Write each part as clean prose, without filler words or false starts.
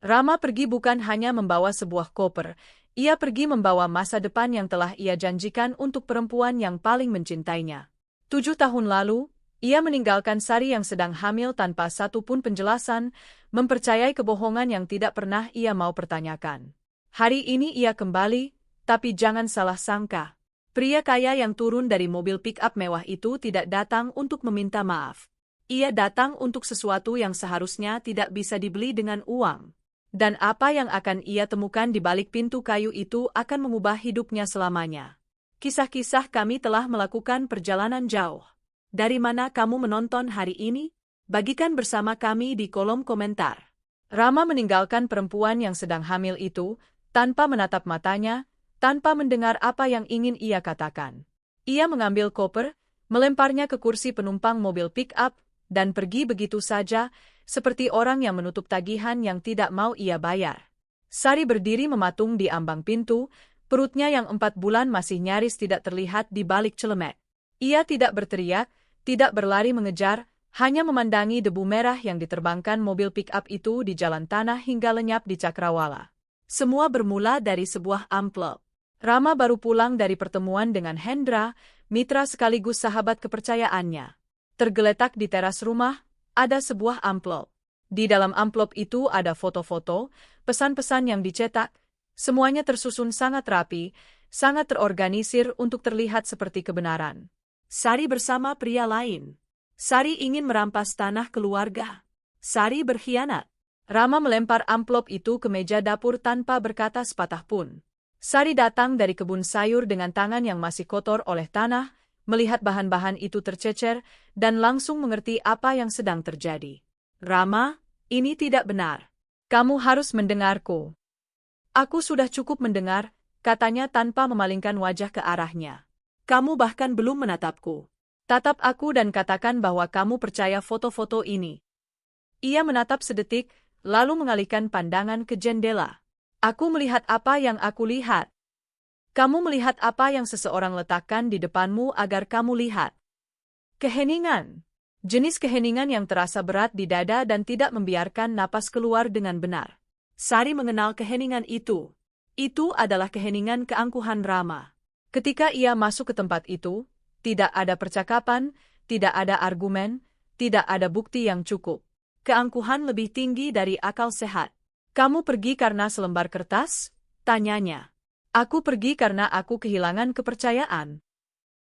Rama pergi bukan hanya membawa sebuah koper, ia pergi membawa masa depan yang telah ia janjikan untuk perempuan yang paling mencintainya. 7 tahun lalu, ia meninggalkan Sari yang sedang hamil tanpa satu pun penjelasan, mempercayai kebohongan yang tidak pernah ia mau pertanyakan. Hari ini ia kembali, tapi jangan salah sangka. Pria kaya yang turun dari mobil pick-up mewah itu tidak datang untuk meminta maaf. Ia datang untuk sesuatu yang seharusnya tidak bisa dibeli dengan uang. Dan apa yang akan ia temukan di balik pintu kayu itu akan mengubah hidupnya selamanya. Kisah-kisah kami telah melakukan perjalanan jauh. Dari mana kamu menonton hari ini? Bagikan bersama kami di kolom komentar. Rama meninggalkan perempuan yang sedang hamil itu, tanpa menatap matanya, tanpa mendengar apa yang ingin ia katakan. Ia mengambil koper, melemparnya ke kursi penumpang mobil pick-up, dan pergi begitu saja, seperti orang yang menutup tagihan yang tidak mau ia bayar. Sari berdiri mematung di ambang pintu, perutnya yang 4 bulan masih nyaris tidak terlihat di balik celemek. Ia tidak berteriak, tidak berlari mengejar, hanya memandangi debu merah yang diterbangkan mobil pick-up itu di jalan tanah hingga lenyap di cakrawala. Semua bermula dari sebuah amplop. Rama baru pulang dari pertemuan dengan Hendra, mitra sekaligus sahabat kepercayaannya. Tergeletak di teras rumah, ada sebuah amplop. Di dalam amplop itu ada foto-foto, pesan-pesan yang dicetak, semuanya tersusun sangat rapi, sangat terorganisir untuk terlihat seperti kebenaran. Sari bersama pria lain. Sari ingin merampas tanah keluarga. Sari berkhianat. Rama melempar amplop itu ke meja dapur tanpa berkata sepatah pun. Sari datang dari kebun sayur dengan tangan yang masih kotor oleh tanah, melihat bahan-bahan itu tercecer, dan langsung mengerti apa yang sedang terjadi. Rama, ini tidak benar. Kamu harus mendengarku. Aku sudah cukup mendengar, katanya tanpa memalingkan wajah ke arahnya. Kamu bahkan belum menatapku. Tatap aku dan katakan bahwa kamu percaya foto-foto ini. Ia menatap sedetik, lalu mengalihkan pandangan ke jendela. Aku melihat apa yang aku lihat. Kamu melihat apa yang seseorang letakkan di depanmu agar kamu lihat. Keheningan. Jenis keheningan yang terasa berat di dada dan tidak membiarkan napas keluar dengan benar. Sari mengenal keheningan itu. Itu adalah keheningan keangkuhan Rama. Ketika ia masuk ke tempat itu, tidak ada percakapan, tidak ada argumen, tidak ada bukti yang cukup. Keangkuhan lebih tinggi dari akal sehat. Kamu pergi karena selembar kertas? Tanyanya. Aku pergi karena aku kehilangan kepercayaan.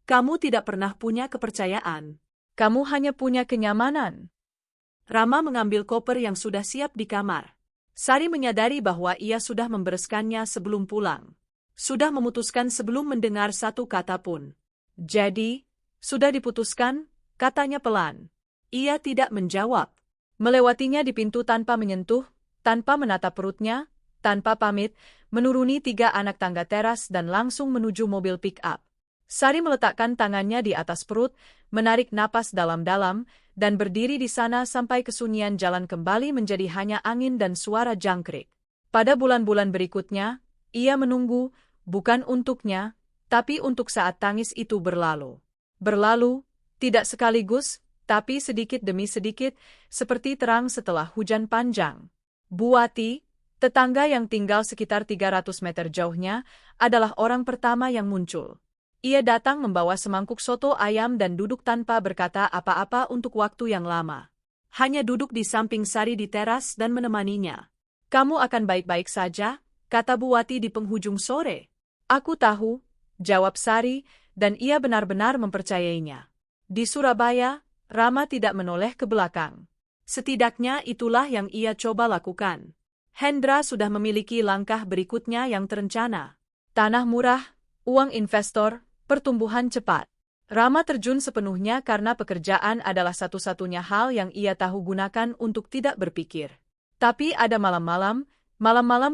Kamu tidak pernah punya kepercayaan. Kamu hanya punya kenyamanan. Rama mengambil koper yang sudah siap di kamar. Sari menyadari bahwa ia sudah membereskannya sebelum pulang. Sudah memutuskan sebelum mendengar satu kata pun. Jadi, sudah diputuskan, katanya pelan. Ia tidak menjawab. Melewatinya di pintu tanpa menyentuh, tanpa menatap perutnya, tanpa pamit, menuruni 3 anak tangga teras dan langsung menuju mobil pick-up. Sari meletakkan tangannya di atas perut, menarik napas dalam-dalam, dan berdiri di sana sampai kesunyian jalan kembali menjadi hanya angin dan suara jangkrik. Pada bulan-bulan berikutnya, ia menunggu, bukan untuknya, tapi untuk saat tangis itu berlalu. Berlalu, tidak sekaligus, tapi sedikit demi sedikit, seperti terang setelah hujan panjang. Buati, tetangga yang tinggal sekitar 300 meter jauhnya, adalah orang pertama yang muncul. Ia datang membawa semangkuk soto ayam dan duduk tanpa berkata apa-apa untuk waktu yang lama. Hanya duduk di samping Sari di teras dan menemaninya. Kamu akan baik-baik saja, kata Buati di penghujung sore. Aku tahu, jawab Sari, dan ia benar-benar mempercayainya. Di Surabaya, Rama tidak menoleh ke belakang. Setidaknya itulah yang ia coba lakukan. Hendra sudah memiliki langkah berikutnya yang terencana. Tanah murah, uang investor, pertumbuhan cepat. Rama terjun sepenuhnya karena pekerjaan adalah satu-satunya hal yang ia tahu gunakan untuk tidak berpikir. Tapi ada malam-malam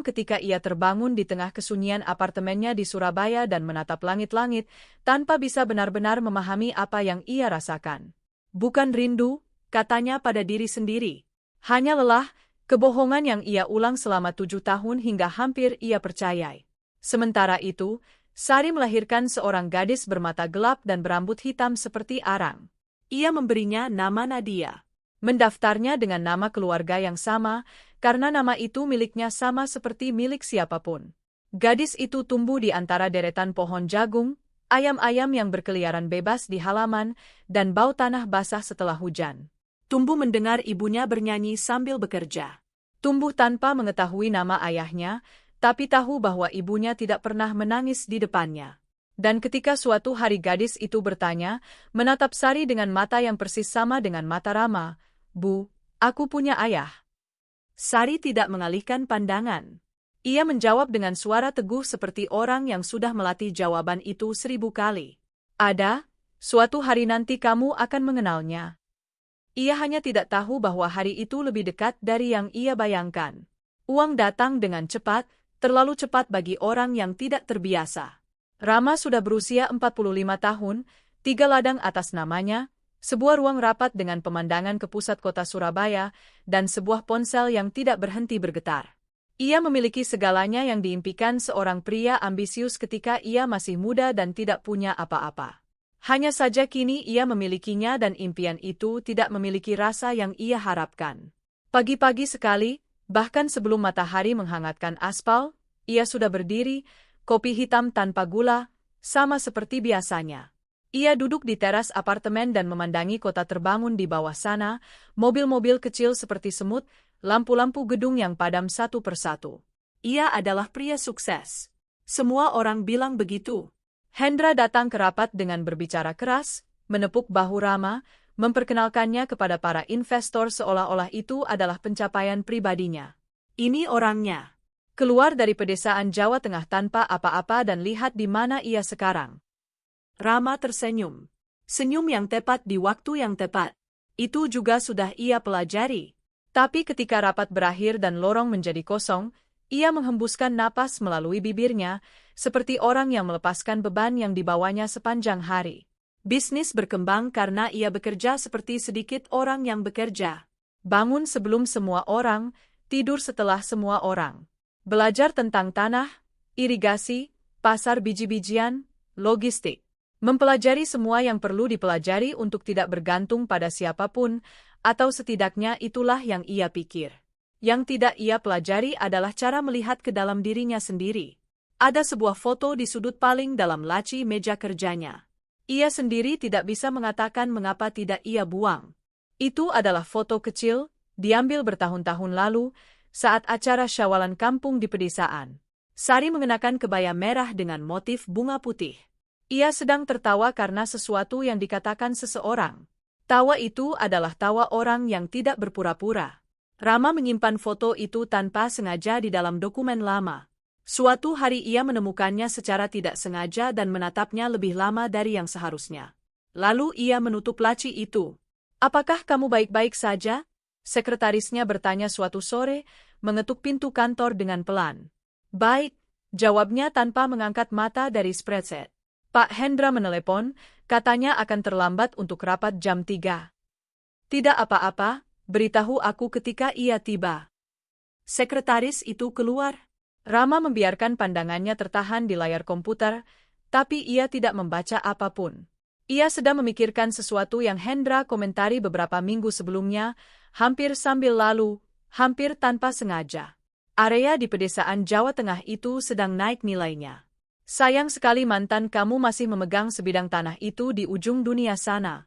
ketika ia terbangun di tengah kesunyian apartemennya di Surabaya dan menatap langit-langit, tanpa bisa benar-benar memahami apa yang ia rasakan. Bukan rindu, katanya pada diri sendiri. Hanya lelah, kebohongan yang ia ulang selama 7 tahun hingga hampir ia percayai. Sementara itu, Sari melahirkan seorang gadis bermata gelap dan berambut hitam seperti arang. Ia memberinya nama Nadia. mendaftarnya dengan nama keluarga yang sama, karena nama itu miliknya sama seperti milik siapapun. Gadis itu tumbuh di antara deretan pohon jagung, ayam-ayam yang berkeliaran bebas di halaman, dan bau tanah basah setelah hujan. Tumbuh mendengar ibunya bernyanyi sambil bekerja. Tumbuh tanpa mengetahui nama ayahnya, tapi tahu bahwa ibunya tidak pernah menangis di depannya. Dan ketika suatu hari gadis itu bertanya, menatap Sari dengan mata yang persis sama dengan mata Rama, "Bu, aku punya ayah." Sari tidak mengalihkan pandangan. Ia menjawab dengan suara teguh seperti orang yang sudah melatih jawaban itu 1000 kali. "Ada, suatu hari nanti kamu akan mengenalnya." Ia hanya tidak tahu bahwa hari itu lebih dekat dari yang ia bayangkan. Uang datang dengan cepat, terlalu cepat bagi orang yang tidak terbiasa. Rama sudah berusia 45 tahun, 3 ladang atas namanya, sebuah ruang rapat dengan pemandangan ke pusat kota Surabaya, dan sebuah ponsel yang tidak berhenti bergetar. Ia memiliki segalanya yang diimpikan seorang pria ambisius ketika ia masih muda dan tidak punya apa-apa. Hanya saja kini ia memilikinya dan impian itu tidak memiliki rasa yang ia harapkan. Pagi-pagi sekali, bahkan sebelum matahari menghangatkan aspal, ia sudah berdiri, kopi hitam tanpa gula, sama seperti biasanya. Ia duduk di teras apartemen dan memandangi kota terbangun di bawah sana, mobil-mobil kecil seperti semut, lampu-lampu gedung yang padam satu persatu. Ia adalah pria sukses. Semua orang bilang begitu. Hendra datang ke rapat dengan berbicara keras, menepuk bahu Rama, memperkenalkannya kepada para investor seolah-olah itu adalah pencapaian pribadinya. "Ini orangnya. Keluar dari pedesaan Jawa Tengah tanpa apa-apa dan lihat di mana ia sekarang." Rama tersenyum. Senyum yang tepat di waktu yang tepat. Itu juga sudah ia pelajari. Tapi ketika rapat berakhir dan lorong menjadi kosong, ia menghembuskan napas melalui bibirnya, seperti orang yang melepaskan beban yang dibawanya sepanjang hari. Bisnis berkembang karena ia bekerja seperti sedikit orang yang bekerja. Bangun sebelum semua orang, tidur setelah semua orang. Belajar tentang tanah, irigasi, pasar biji-bijian, logistik. Mempelajari semua yang perlu dipelajari untuk tidak bergantung pada siapapun, atau setidaknya itulah yang ia pikir. Yang tidak ia pelajari adalah cara melihat ke dalam dirinya sendiri. Ada sebuah foto di sudut paling dalam laci meja kerjanya. Ia sendiri tidak bisa mengatakan mengapa tidak ia buang. Itu adalah foto kecil, diambil bertahun-tahun lalu, saat acara syawalan kampung di pedesaan. Sari mengenakan kebaya merah dengan motif bunga putih. Ia sedang tertawa karena sesuatu yang dikatakan seseorang. Tawa itu adalah tawa orang yang tidak berpura-pura. Rama menyimpan foto itu tanpa sengaja di dalam dokumen lama. Suatu hari ia menemukannya secara tidak sengaja dan menatapnya lebih lama dari yang seharusnya. Lalu ia menutup laci itu. "Apakah kamu baik-baik saja?" Sekretarisnya bertanya suatu sore, mengetuk pintu kantor dengan pelan. "Baik," jawabnya tanpa mengangkat mata dari spreadsheet. "Pak Hendra menelepon, katanya akan terlambat untuk rapat jam 3. "Tidak apa-apa, beritahu aku ketika ia tiba." Sekretaris itu keluar. Rama membiarkan pandangannya tertahan di layar komputer, tapi ia tidak membaca apapun. Ia sedang memikirkan sesuatu yang Hendra komentari beberapa minggu sebelumnya, hampir sambil lalu, hampir tanpa sengaja. Area di pedesaan Jawa Tengah itu sedang naik nilainya. "Sayang sekali mantan kamu masih memegang sebidang tanah itu di ujung dunia sana."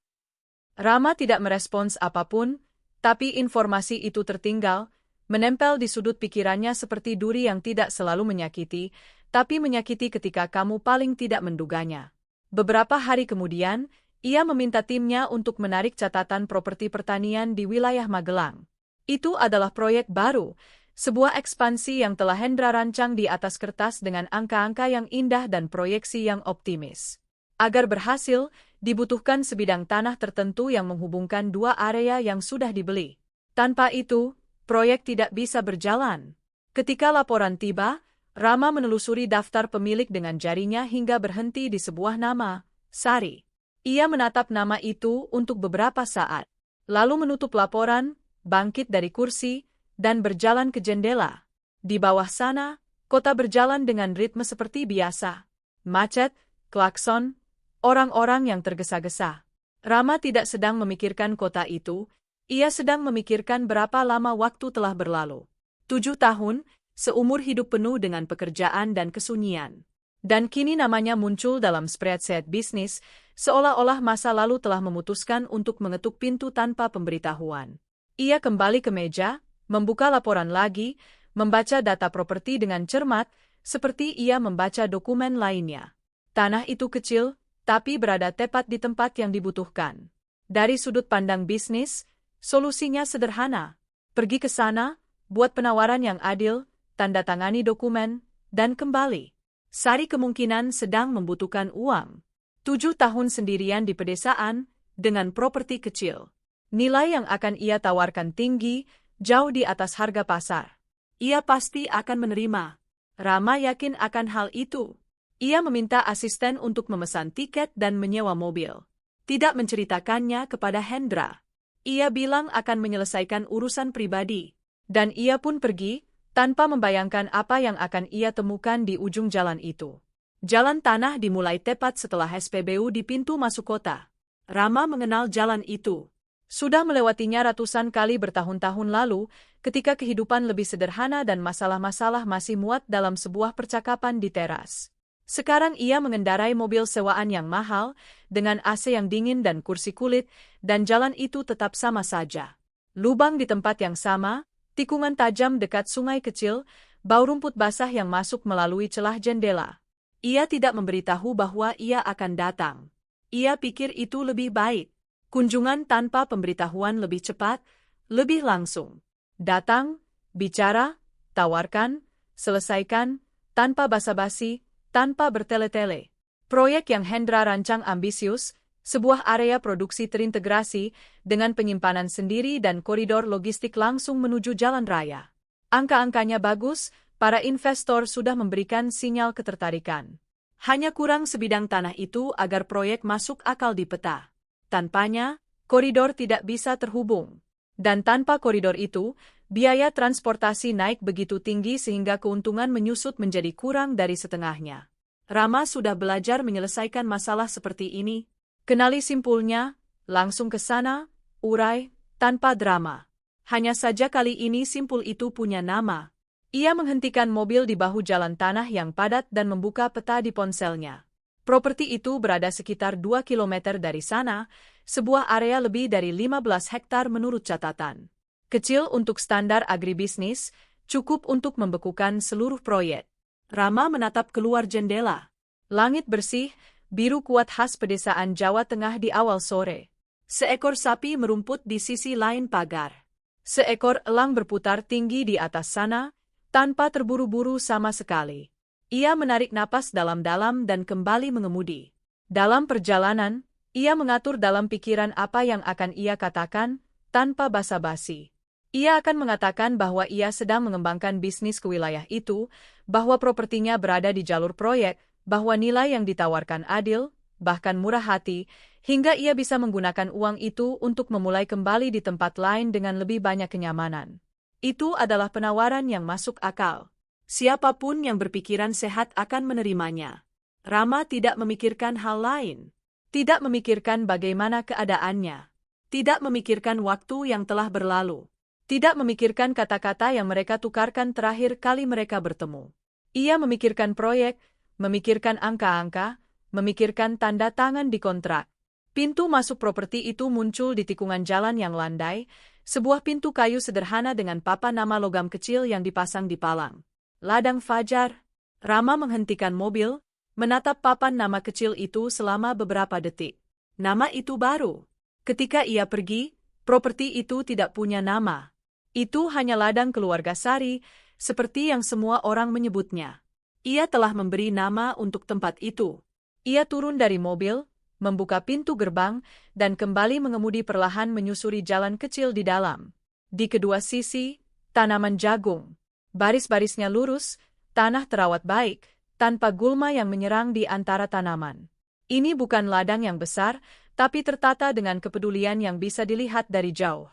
Rama tidak merespons apapun, tapi informasi itu tertinggal, menempel di sudut pikirannya seperti duri yang tidak selalu menyakiti, tapi menyakiti ketika kamu paling tidak menduganya. Beberapa hari kemudian, ia meminta timnya untuk menarik catatan properti pertanian di wilayah Magelang. Itu adalah proyek baru, sebuah ekspansi yang telah Hendra rancang di atas kertas dengan angka-angka yang indah dan proyeksi yang optimis. Agar berhasil, dibutuhkan sebidang tanah tertentu yang menghubungkan dua area yang sudah dibeli. Tanpa itu, proyek tidak bisa berjalan. Ketika laporan tiba, Rama menelusuri daftar pemilik dengan jarinya hingga berhenti di sebuah nama, Sari. Ia menatap nama itu untuk beberapa saat, lalu menutup laporan, bangkit dari kursi, dan berjalan ke jendela. Di bawah sana, kota berjalan dengan ritme seperti biasa. Macet, klakson, orang-orang yang tergesa-gesa. Rama tidak sedang memikirkan kota itu, Ia sedang memikirkan berapa lama waktu telah berlalu. 7 tahun, seumur hidup penuh dengan pekerjaan dan kesunyian. Dan kini namanya muncul dalam spreadsheet bisnis, seolah-olah masa lalu telah memutuskan untuk mengetuk pintu tanpa pemberitahuan. Ia kembali ke meja, membuka laporan lagi, membaca data properti dengan cermat, seperti ia membaca dokumen lainnya. Tanah itu kecil, tapi berada tepat di tempat yang dibutuhkan. Dari sudut pandang bisnis, solusinya sederhana. Pergi ke sana, buat penawaran yang adil, tanda tangani dokumen, dan kembali. Sari kemungkinan sedang membutuhkan uang. 7 tahun sendirian di pedesaan, dengan properti kecil. Nilai yang akan ia tawarkan tinggi, jauh di atas harga pasar. Ia pasti akan menerima. Rama yakin akan hal itu. Ia meminta asisten untuk memesan tiket dan menyewa mobil. Tidak menceritakannya kepada Hendra. Ia bilang akan menyelesaikan urusan pribadi. Dan ia pun pergi, tanpa membayangkan apa yang akan ia temukan di ujung jalan itu. Jalan tanah dimulai tepat setelah SPBU di pintu masuk kota. Rama mengenal jalan itu. Sudah melewatinya ratusan kali bertahun-tahun lalu, ketika kehidupan lebih sederhana dan masalah-masalah masih muat dalam sebuah percakapan di teras. Sekarang ia mengendarai mobil sewaan yang mahal, dengan AC yang dingin dan kursi kulit, dan jalan itu tetap sama saja. Lubang di tempat yang sama, tikungan tajam dekat sungai kecil, bau rumput basah yang masuk melalui celah jendela. Ia tidak memberitahu bahwa ia akan datang. Ia pikir itu lebih baik. Kunjungan tanpa pemberitahuan lebih cepat, lebih langsung. Datang, bicara, tawarkan, selesaikan, tanpa basa-basi, tanpa bertele-tele. Proyek yang Hendra rancang ambisius, sebuah area produksi terintegrasi dengan penyimpanan sendiri dan koridor logistik langsung menuju jalan raya. Angka-angkanya bagus, para investor sudah memberikan sinyal ketertarikan. Hanya kurang sebidang tanah itu agar proyek masuk akal di peta. Tanpanya, koridor tidak bisa terhubung. Dan tanpa koridor itu, biaya transportasi naik begitu tinggi sehingga keuntungan menyusut menjadi kurang dari setengahnya. Rama sudah belajar menyelesaikan masalah seperti ini. Kenali simpulnya, langsung ke sana, urai, tanpa drama. Hanya saja kali ini simpul itu punya nama. Ia menghentikan mobil di bahu jalan tanah yang padat dan membuka peta di ponselnya. Properti itu berada sekitar 2 km dari sana, sebuah area lebih dari 15 hektar menurut catatan. Kecil untuk standar agribisnis, cukup untuk membekukan seluruh proyek. Rama menatap keluar jendela. Langit bersih, biru kuat khas pedesaan Jawa Tengah di awal sore. Seekor sapi merumput di sisi lain pagar. Seekor elang berputar tinggi di atas sana, tanpa terburu-buru sama sekali. Ia menarik napas dalam-dalam dan kembali mengemudi. Dalam perjalanan, ia mengatur dalam pikiran apa yang akan ia katakan, tanpa basa-basi. Ia akan mengatakan bahwa ia sedang mengembangkan bisnis ke wilayah itu, bahwa propertinya berada di jalur proyek, bahwa nilai yang ditawarkan adil, bahkan murah hati, hingga ia bisa menggunakan uang itu untuk memulai kembali di tempat lain dengan lebih banyak kenyamanan. Itu adalah penawaran yang masuk akal. Siapapun yang berpikiran sehat akan menerimanya. Rama tidak memikirkan hal lain. Tidak memikirkan bagaimana keadaannya. Tidak memikirkan waktu yang telah berlalu. Tidak memikirkan kata-kata yang mereka tukarkan terakhir kali mereka bertemu. Ia memikirkan proyek, memikirkan angka-angka, memikirkan tanda tangan di kontrak. Pintu masuk properti itu muncul di tikungan jalan yang landai, sebuah pintu kayu sederhana dengan papan nama logam kecil yang dipasang di palang. Ladang Fajar. Rama menghentikan mobil, menatap papan nama kecil itu selama beberapa detik. Nama itu baru. Ketika ia pergi, properti itu tidak punya nama. Itu hanya ladang keluarga Sari, seperti yang semua orang menyebutnya. Ia telah memberi nama untuk tempat itu. Ia turun dari mobil, membuka pintu gerbang, dan kembali mengemudi perlahan menyusuri jalan kecil di dalam. Di kedua sisi, tanaman jagung. Baris-barisnya lurus, tanah terawat baik, tanpa gulma yang menyerang di antara tanaman. Ini bukan ladang yang besar, tapi tertata dengan kepedulian yang bisa dilihat dari jauh.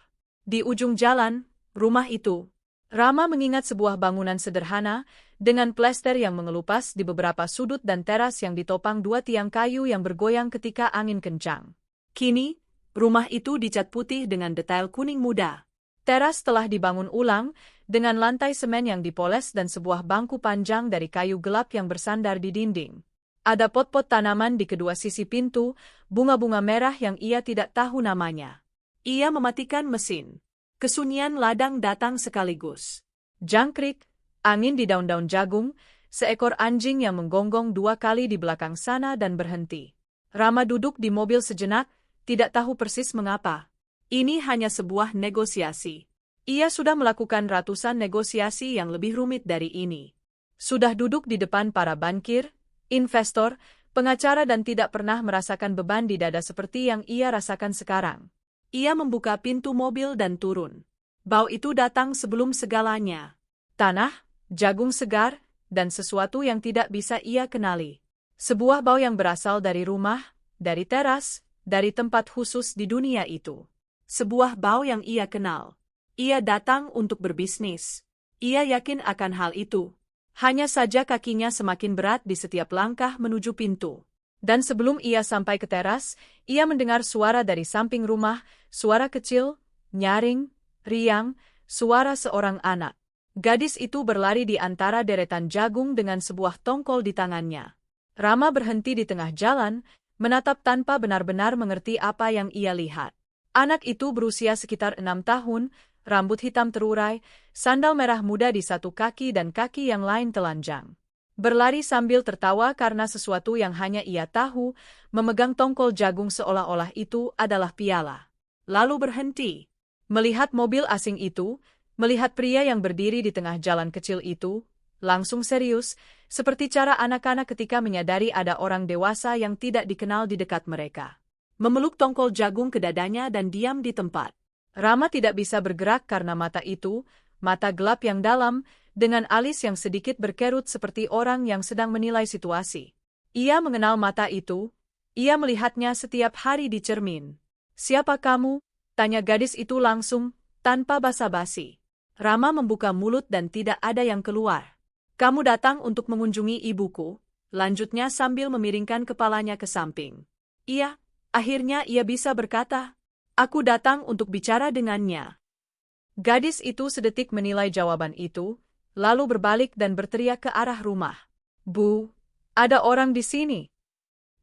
Di ujung jalan, rumah itu. Rama mengingat sebuah bangunan sederhana, dengan plester yang mengelupas di beberapa sudut dan teras yang ditopang 2 tiang kayu yang bergoyang ketika angin kencang. Kini, Rumah itu dicat putih dengan detail kuning muda. Teras telah dibangun ulang, dengan lantai semen yang dipoles dan sebuah bangku panjang dari kayu gelap yang bersandar di dinding. Ada pot-pot tanaman di kedua sisi pintu, bunga-bunga merah yang ia tidak tahu namanya. Ia mematikan mesin. Kesunyian ladang datang sekaligus. Jangkrik, angin di daun-daun jagung, seekor anjing yang menggonggong 2 kali di belakang sana dan berhenti. Rama duduk di mobil sejenak, tidak tahu persis mengapa. Ini hanya sebuah negosiasi. Ia sudah melakukan ratusan negosiasi yang lebih rumit dari ini. Sudah duduk di depan para bankir, investor, pengacara dan tidak pernah merasakan beban di dada seperti yang ia rasakan sekarang. Ia membuka pintu mobil dan turun. Bau itu datang sebelum segalanya. Tanah, jagung segar, dan sesuatu yang tidak bisa ia kenali. Sebuah bau yang berasal dari rumah, dari teras, dari tempat khusus di dunia itu. Sebuah bau yang ia kenal. Ia datang untuk berbisnis. Ia yakin akan hal itu. Hanya saja kakinya semakin berat di setiap langkah menuju pintu. Dan sebelum ia sampai ke teras, ia mendengar suara dari samping rumah, suara kecil, nyaring, riang, suara seorang anak. Gadis itu berlari di antara deretan jagung dengan sebuah tongkol di tangannya. Rama berhenti di tengah jalan, menatap tanpa benar-benar mengerti apa yang ia lihat. Anak itu berusia sekitar 6 tahun, rambut hitam terurai, sandal merah muda di satu kaki dan kaki yang lain telanjang. Berlari sambil tertawa karena sesuatu yang hanya ia tahu, memegang tongkol jagung seolah-olah itu adalah piala. Lalu berhenti. Melihat mobil asing itu, melihat pria yang berdiri di tengah jalan kecil itu, langsung serius, seperti cara anak-anak ketika menyadari ada orang dewasa yang tidak dikenal di dekat mereka. Memeluk tongkol jagung ke dadanya dan diam di tempat. Rama tidak bisa bergerak karena mata itu, mata gelap yang dalam, dengan alis yang sedikit berkerut seperti orang yang sedang menilai situasi. Ia mengenal mata itu, ia melihatnya setiap hari di cermin. "Siapa kamu?" tanya gadis itu langsung, tanpa basa-basi. Rama membuka mulut dan tidak ada yang keluar. "Kamu datang untuk mengunjungi ibuku," lanjutnya sambil memiringkan kepalanya ke samping. "Iya," akhirnya ia bisa berkata, "aku datang untuk bicara dengannya." Gadis itu sedetik menilai jawaban itu, lalu berbalik dan berteriak ke arah rumah. "Bu, ada orang di sini."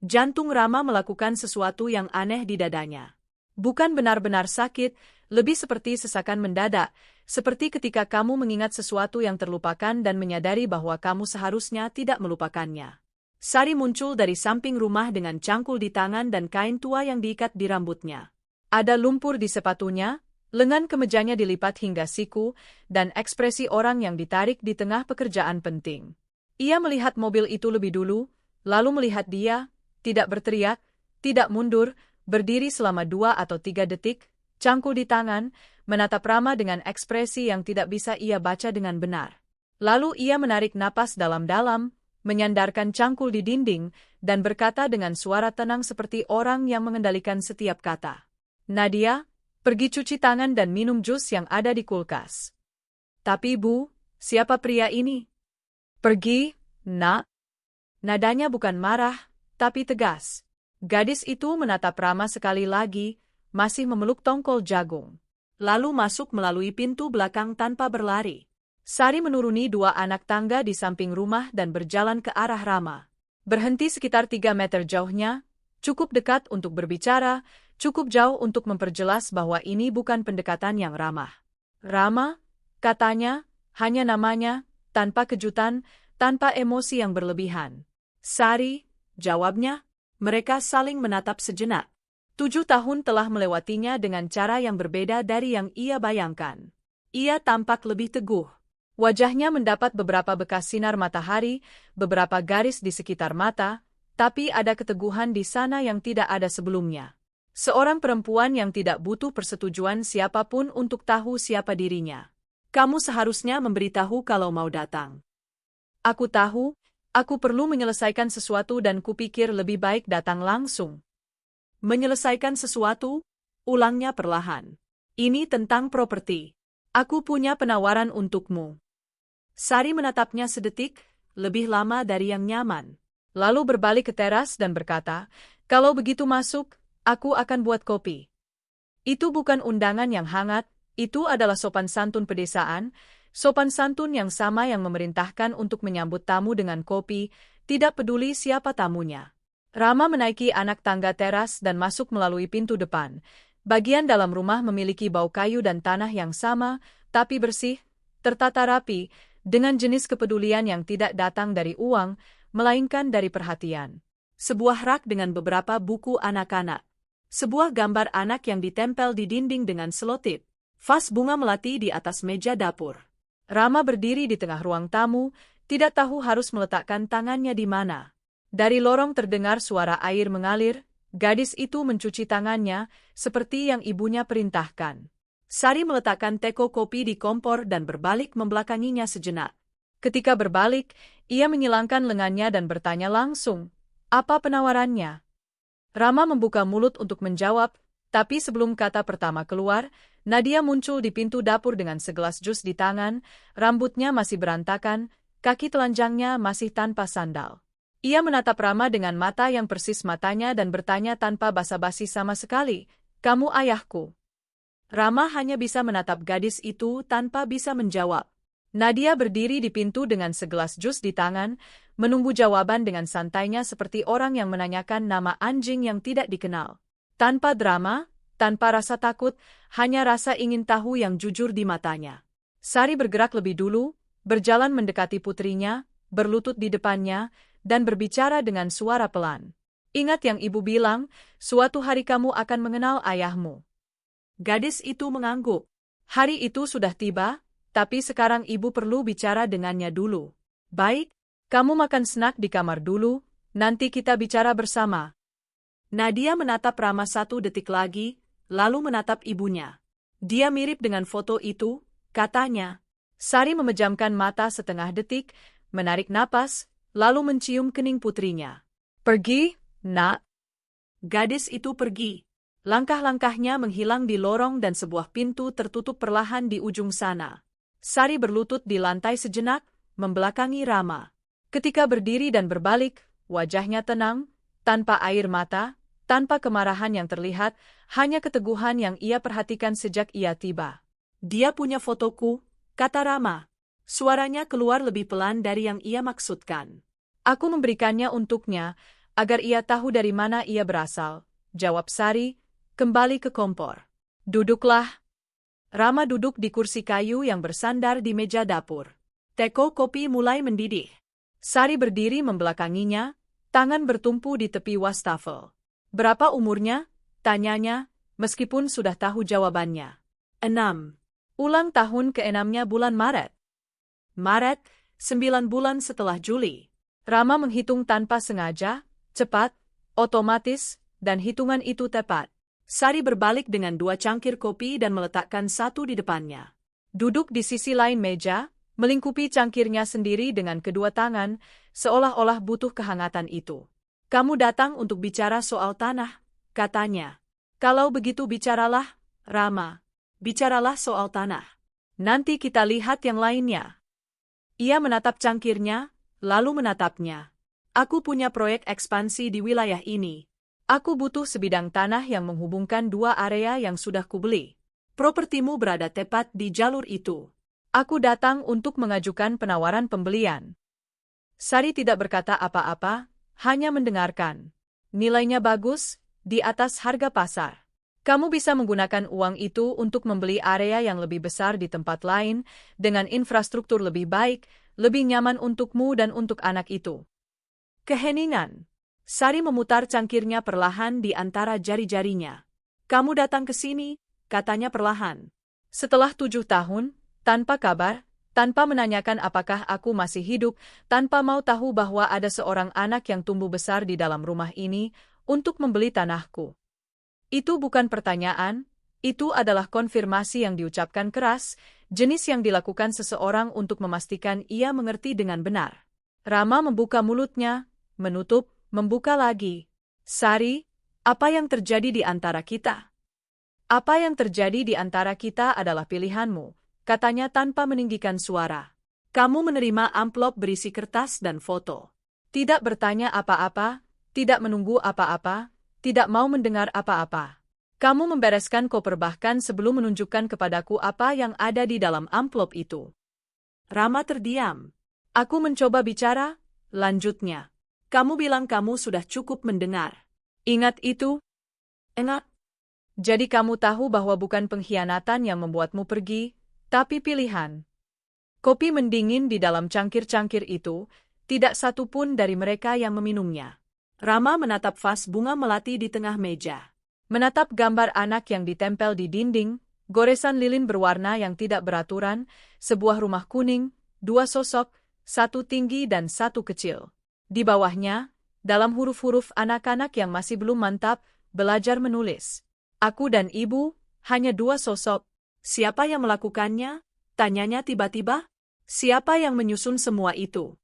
Jantung Rama melakukan sesuatu yang aneh di dadanya. Bukan benar-benar sakit, lebih seperti sesakan mendadak, seperti ketika kamu mengingat sesuatu yang terlupakan dan menyadari bahwa kamu seharusnya tidak melupakannya. Sari muncul dari samping rumah dengan cangkul di tangan dan kain tua yang diikat di rambutnya. Ada lumpur di sepatunya, lengan kemejanya dilipat hingga siku, dan ekspresi orang yang ditarik di tengah pekerjaan penting. Ia melihat mobil itu lebih dulu, lalu melihat dia, tidak berteriak, tidak mundur, berdiri selama 2 atau 3 detik, cangkul di tangan, menatap Rama dengan ekspresi yang tidak bisa ia baca dengan benar. Lalu ia menarik napas dalam-dalam, menyandarkan cangkul di dinding, dan berkata dengan suara tenang seperti orang yang mengendalikan setiap kata. "Nadia, pergi cuci tangan dan minum jus yang ada di kulkas." "Tapi Bu, siapa pria ini?" "Pergi, Nak." Nadanya bukan marah, tapi tegas. Gadis itu menatap Rama sekali lagi, masih memeluk tongkol jagung. Lalu masuk melalui pintu belakang tanpa berlari. Sari menuruni 2 anak tangga di samping rumah dan berjalan ke arah Rama. Berhenti sekitar 3 meter jauhnya, cukup dekat untuk berbicara, cukup jauh untuk memperjelas bahwa ini bukan pendekatan yang ramah. "Rama," katanya, hanya namanya, tanpa kejutan, tanpa emosi yang berlebihan. "Sari," jawabnya. Mereka saling menatap sejenak. 7 tahun telah melewatinya dengan cara yang berbeda dari yang ia bayangkan. Ia tampak lebih teguh. Wajahnya mendapat beberapa bekas sinar matahari, beberapa garis di sekitar mata, tapi ada keteguhan di sana yang tidak ada sebelumnya. Seorang perempuan yang tidak butuh persetujuan siapapun untuk tahu siapa dirinya. "Kamu seharusnya memberitahu kalau mau datang." "Aku tahu, aku perlu menyelesaikan sesuatu dan kupikir lebih baik datang langsung." "Menyelesaikan sesuatu?" ulangnya perlahan. "Ini tentang properti. Aku punya penawaran untukmu." Sari menatapnya sedetik, lebih lama dari yang nyaman. Lalu berbalik ke teras dan berkata, "Kalau begitu masuk, aku akan buat kopi." Itu bukan undangan yang hangat, itu adalah sopan santun pedesaan, sopan santun yang sama yang memerintahkan untuk menyambut tamu dengan kopi, tidak peduli siapa tamunya. Rama menaiki anak tangga teras dan masuk melalui pintu depan. Bagian dalam rumah memiliki bau kayu dan tanah yang sama, tapi bersih, tertata rapi, dengan jenis kepedulian yang tidak datang dari uang, melainkan dari perhatian. Sebuah rak dengan beberapa buku anak-anak. Sebuah gambar anak yang ditempel di dinding dengan selotip. Vas bunga melati di atas meja dapur. Rama berdiri di tengah ruang tamu, tidak tahu harus meletakkan tangannya di mana. Dari lorong terdengar suara air mengalir, gadis itu mencuci tangannya, seperti yang ibunya perintahkan. Sari meletakkan teko kopi di kompor dan berbalik membelakanginya sejenak. Ketika berbalik, ia menyilangkan lengannya dan bertanya langsung, "Apa penawarannya?" Rama membuka mulut untuk menjawab, tapi sebelum kata pertama keluar, Nadia muncul di pintu dapur dengan segelas jus di tangan, rambutnya masih berantakan, kaki telanjangnya masih tanpa sandal. Ia menatap Rama dengan mata yang persis matanya dan bertanya tanpa basa-basi sama sekali, "Kamu ayahku?" Rama hanya bisa menatap gadis itu tanpa bisa menjawab. Nadia berdiri di pintu dengan segelas jus di tangan, menunggu jawaban dengan santainya seperti orang yang menanyakan nama anjing yang tidak dikenal. Tanpa drama, tanpa rasa takut, hanya rasa ingin tahu yang jujur di matanya. Sari bergerak lebih dulu, berjalan mendekati putrinya, berlutut di depannya, dan berbicara dengan suara pelan. "Ingat yang ibu bilang, suatu hari kamu akan mengenal ayahmu." Gadis itu mengangguk. Hari itu sudah tiba, tapi sekarang ibu perlu bicara dengannya dulu. "Baik, kamu makan snack di kamar dulu, nanti kita bicara bersama." Nadia menatap Rama 1 detik lagi, lalu menatap ibunya. "Dia mirip dengan foto itu," katanya. Sari memejamkan mata setengah detik, menarik napas, lalu mencium kening putrinya. "Pergi, nak." Gadis itu pergi. Langkah-langkahnya menghilang di lorong dan sebuah pintu tertutup perlahan di ujung sana. Sari berlutut di lantai sejenak, membelakangi Rama. Ketika berdiri dan berbalik, wajahnya tenang, tanpa air mata, tanpa kemarahan yang terlihat, hanya keteguhan yang ia perhatikan sejak ia tiba. "Dia punya fotoku," kata Rama. Suaranya keluar lebih pelan dari yang ia maksudkan. "Aku memberikannya untuknya, agar ia tahu dari mana ia berasal," jawab Sari, kembali ke kompor. "Duduklah." Rama duduk di kursi kayu yang bersandar di meja dapur. Teko kopi mulai mendidih. Sari berdiri membelakanginya, tangan bertumpu di tepi wastafel. "Berapa umurnya?" tanyanya, meskipun sudah tahu jawabannya. 6. Ulang tahun ke-6-nya bulan Maret. Maret, 9 bulan setelah Juli. Rama menghitung tanpa sengaja, cepat, otomatis, dan hitungan itu tepat. Sari berbalik dengan 2 cangkir kopi dan meletakkan 1 di depannya. Duduk di sisi lain meja, melingkupi cangkirnya sendiri dengan kedua tangan, seolah-olah butuh kehangatan itu. "Kamu datang untuk bicara soal tanah," katanya. "Kalau begitu bicaralah, Rama. Bicaralah soal tanah. Nanti kita lihat yang lainnya." Ia menatap cangkirnya, lalu menatapnya. "Aku punya proyek ekspansi di wilayah ini. Aku butuh sebidang tanah yang menghubungkan 2 area yang sudah kubeli. Propertimu berada tepat di jalur itu. Aku datang untuk mengajukan penawaran pembelian." Sari tidak berkata apa-apa, hanya mendengarkan. "Nilainya bagus, di atas harga pasar. Kamu bisa menggunakan uang itu untuk membeli area yang lebih besar di tempat lain, dengan infrastruktur lebih baik, lebih nyaman untukmu dan untuk anak itu." Keheningan. Sari memutar cangkirnya perlahan di antara jari-jarinya. "Kamu datang ke sini," katanya perlahan. "Setelah 7 tahun, tanpa kabar, tanpa menanyakan apakah aku masih hidup, tanpa mau tahu bahwa ada seorang anak yang tumbuh besar di dalam rumah ini, untuk membeli tanahku." Itu bukan pertanyaan, itu adalah konfirmasi yang diucapkan keras, jenis yang dilakukan seseorang untuk memastikan ia mengerti dengan benar. Rama membuka mulutnya, menutup, membuka lagi. "Sari, apa yang terjadi di antara kita?" "Apa yang terjadi di antara kita adalah pilihanmu," katanya tanpa meninggikan suara. "Kamu menerima amplop berisi kertas dan foto. Tidak bertanya apa-apa, tidak menunggu apa-apa, tidak mau mendengar apa-apa. Kamu membereskan koper bahkan sebelum menunjukkan kepadaku apa yang ada di dalam amplop itu. Rama terdiam. Aku mencoba bicara, lanjutnya. Kamu bilang kamu sudah cukup mendengar. Ingat itu? Ingat? Jadi kamu tahu bahwa bukan pengkhianatan yang membuatmu pergi, tapi pilihan. Kopi mendingin di dalam cangkir-cangkir itu, tidak satu pun dari mereka yang meminumnya. Rama menatap vas bunga melati di tengah meja. Menatap gambar anak yang ditempel di dinding, goresan lilin berwarna yang tidak beraturan, sebuah rumah kuning, dua sosok, satu tinggi dan satu kecil. Di bawahnya, dalam huruf-huruf anak-anak yang masih belum mantap, belajar menulis. Aku dan ibu, hanya dua sosok. Siapa yang melakukannya? Tanyanya tiba-tiba. Siapa yang menyusun semua itu?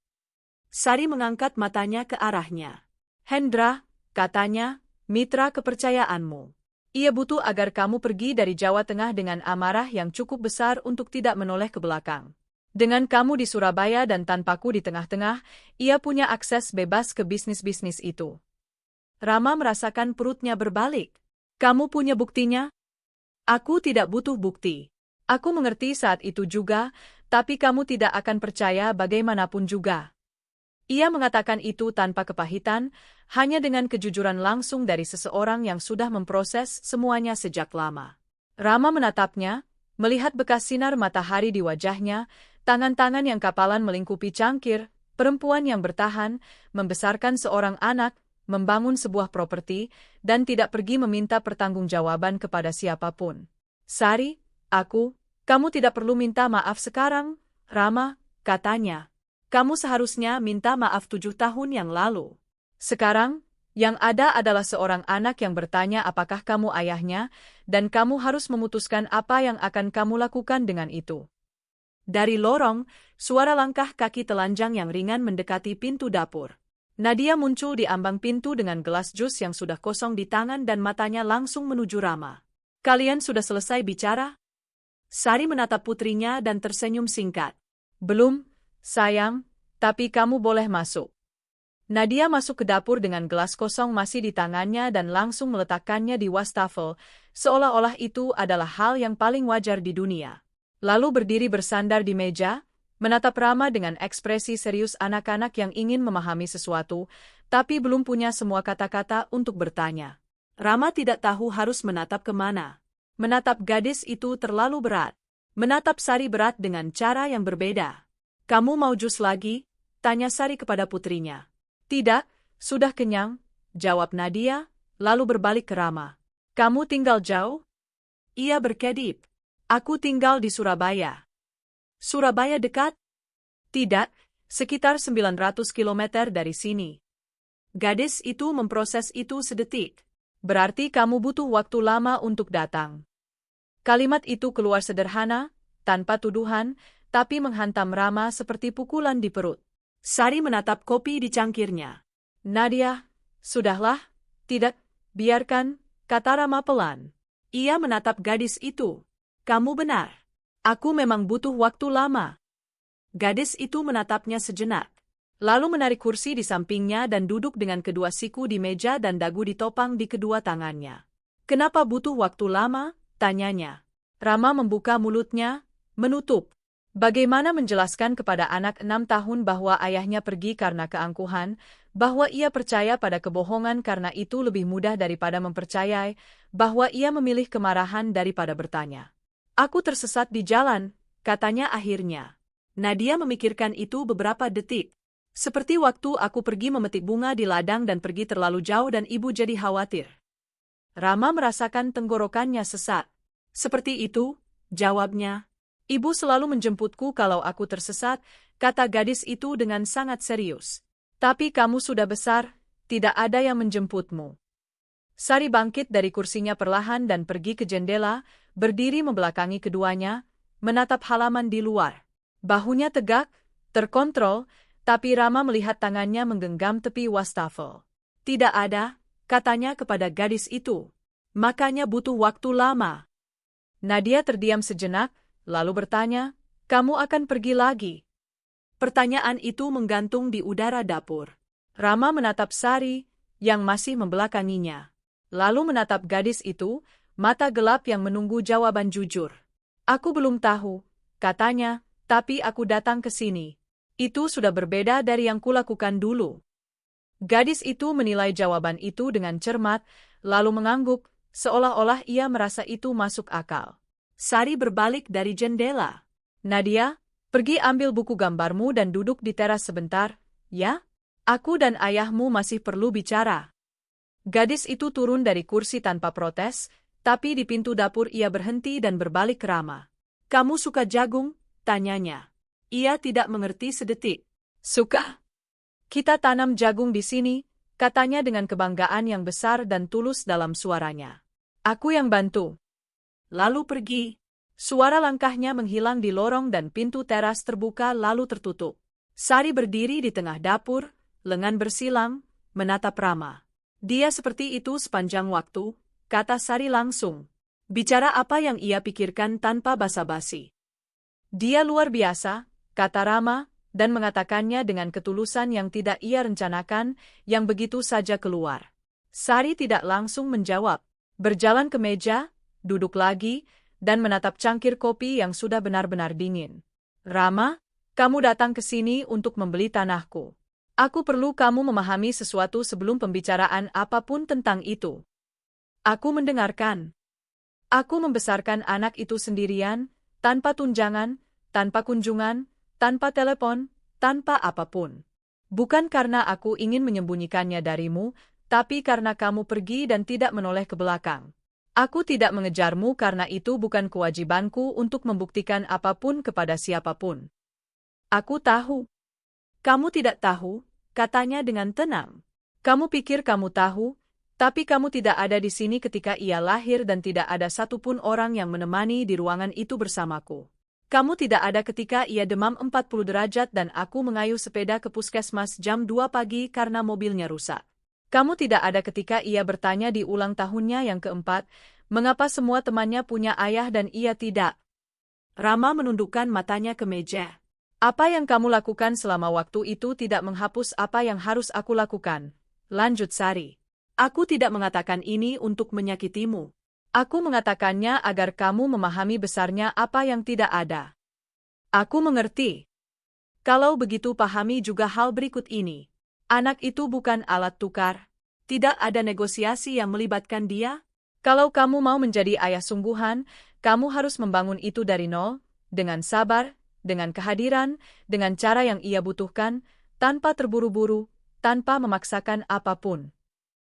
Sari mengangkat matanya ke arahnya. Hendra, katanya, mitra kepercayaanmu. Ia butuh agar kamu pergi dari Jawa Tengah dengan amarah yang cukup besar untuk tidak menoleh ke belakang. Dengan kamu di Surabaya dan tanpaku di tengah-tengah, ia punya akses bebas ke bisnis-bisnis itu. Rama merasakan perutnya berbalik. Kamu punya buktinya? Aku tidak butuh bukti. Aku mengerti saat itu juga, tapi kamu tidak akan percaya bagaimanapun juga. Ia mengatakan itu tanpa kepahitan, hanya dengan kejujuran langsung dari seseorang yang sudah memproses semuanya sejak lama. Rama menatapnya, melihat bekas sinar matahari di wajahnya, tangan-tangan yang kapalan melingkupi cangkir, perempuan yang bertahan, membesarkan seorang anak, membangun sebuah properti, dan tidak pergi meminta pertanggungjawaban kepada siapapun. Sari, kamu tidak perlu minta maaf sekarang, Rama, katanya. Kamu seharusnya minta maaf 7 tahun yang lalu. Sekarang, yang ada adalah seorang anak yang bertanya apakah kamu ayahnya, dan kamu harus memutuskan apa yang akan kamu lakukan dengan itu. Dari lorong, suara langkah kaki telanjang yang ringan mendekati pintu dapur. Nadia muncul di ambang pintu dengan gelas jus yang sudah kosong di tangan dan matanya langsung menuju Rama. Kalian sudah selesai bicara? Sari menatap putrinya dan tersenyum singkat. Belum, sayang, tapi kamu boleh masuk. Nadia masuk ke dapur dengan gelas kosong masih di tangannya dan langsung meletakkannya di wastafel, seolah-olah itu adalah hal yang paling wajar di dunia. Lalu berdiri bersandar di meja, menatap Rama dengan ekspresi serius anak-anak yang ingin memahami sesuatu, tapi belum punya semua kata-kata untuk bertanya. Rama tidak tahu harus menatap kemana. Menatap gadis itu terlalu berat. Menatap Sari berat dengan cara yang berbeda. Kamu mau jus lagi? Tanya Sari kepada putrinya. Tidak, sudah kenyang, jawab Nadia, lalu berbalik ke Rama. Kamu tinggal jauh? Ia berkedip. Aku tinggal di Surabaya. Surabaya dekat? Tidak, sekitar 900 km dari sini. Gadis itu memproses itu sedetik. Berarti kamu butuh waktu lama untuk datang. Kalimat itu keluar sederhana, tanpa tuduhan, tapi menghantam Rama seperti pukulan di perut. Sari menatap kopi di cangkirnya. Nadia, sudahlah, tidak, biarkan, kata Rama pelan. Ia menatap gadis itu. Kamu benar. Aku memang butuh waktu lama. Gadis itu menatapnya sejenak. Lalu menarik kursi di sampingnya dan duduk dengan kedua siku di meja dan dagu ditopang di kedua tangannya. Kenapa butuh waktu lama? Tanyanya. Rama membuka mulutnya, menutup. Bagaimana menjelaskan kepada anak 6 tahun bahwa ayahnya pergi karena keangkuhan, bahwa ia percaya pada kebohongan karena itu lebih mudah daripada mempercayai, bahwa ia memilih kemarahan daripada bertanya. Aku tersesat di jalan, katanya akhirnya. Nadia memikirkan itu beberapa detik. Seperti waktu aku pergi memetik bunga di ladang dan pergi terlalu jauh dan ibu jadi khawatir. Rama merasakan tenggorokannya sesak. Seperti itu, jawabnya. Ibu selalu menjemputku kalau aku tersesat, kata gadis itu dengan sangat serius. Tapi kamu sudah besar, tidak ada yang menjemputmu. Sari bangkit dari kursinya perlahan dan pergi ke jendela, berdiri membelakangi keduanya, menatap halaman di luar. Bahunya tegak, terkontrol, tapi Rama melihat tangannya menggenggam tepi wastafel. Tidak ada, katanya kepada gadis itu. Makanya butuh waktu lama. Nadia terdiam sejenak, lalu bertanya, kamu akan pergi lagi? Pertanyaan itu menggantung di udara dapur. Rama menatap Sari, yang masih membelakanginya. Lalu menatap gadis itu, mata gelap yang menunggu jawaban jujur. Aku belum tahu, katanya, tapi aku datang ke sini. Itu sudah berbeda dari yang kulakukan dulu. Gadis itu menilai jawaban itu dengan cermat, lalu mengangguk, seolah-olah ia merasa itu masuk akal. Sari berbalik dari jendela. Nadia, pergi ambil buku gambarmu dan duduk di teras sebentar, ya? Aku dan ayahmu masih perlu bicara. Gadis itu turun dari kursi tanpa protes, tapi di pintu dapur ia berhenti dan berbalik ke Rama. Kamu suka jagung? Tanyanya. Ia tidak mengerti sedetik. Suka? Kita tanam jagung di sini, katanya dengan kebanggaan yang besar dan tulus dalam suaranya. Aku yang bantu. Lalu pergi. Suara langkahnya menghilang di lorong dan pintu teras terbuka lalu tertutup. Sari berdiri di tengah dapur, lengan bersilang, menatap Rama. Dia seperti itu sepanjang waktu, kata Sari langsung. Bicara apa yang ia pikirkan tanpa basa-basi. Dia luar biasa, kata Rama, dan mengatakannya dengan ketulusan yang tidak ia rencanakan, yang begitu saja keluar. Sari tidak langsung menjawab. Berjalan ke meja, duduk lagi, dan menatap cangkir kopi yang sudah benar-benar dingin. Rama, kamu datang ke sini untuk membeli tanahku. Aku perlu kamu memahami sesuatu sebelum pembicaraan apapun tentang itu. Aku mendengarkan. Aku membesarkan anak itu sendirian, tanpa tunjangan, tanpa kunjungan, tanpa telepon, tanpa apapun. Bukan karena aku ingin menyembunyikannya darimu, tapi karena kamu pergi dan tidak menoleh ke belakang. Aku tidak mengejarmu karena itu bukan kewajibanku untuk membuktikan apapun kepada siapapun. Aku tahu. Kamu tidak tahu, katanya dengan tenang. Kamu pikir kamu tahu, tapi kamu tidak ada di sini ketika ia lahir dan tidak ada satupun orang yang menemani di ruangan itu bersamaku. Kamu tidak ada ketika ia demam 40 derajat dan aku mengayuh sepeda ke puskesmas jam 2 pagi karena mobilnya rusak. Kamu tidak ada ketika ia bertanya di ulang tahunnya yang keempat, mengapa semua temannya punya ayah dan ia tidak. Rama menundukkan matanya ke meja. Apa yang kamu lakukan selama waktu itu tidak menghapus apa yang harus aku lakukan, lanjut Sari. Aku tidak mengatakan ini untuk menyakitimu. Aku mengatakannya agar kamu memahami besarnya apa yang tidak ada. Aku mengerti. Kalau begitu pahami juga hal berikut ini. Anak itu bukan alat tukar. Tidak ada negosiasi yang melibatkan dia. Kalau kamu mau menjadi ayah sungguhan, kamu harus membangun itu dari nol, dengan sabar, dengan kehadiran, dengan cara yang ia butuhkan, tanpa terburu-buru, tanpa memaksakan apapun.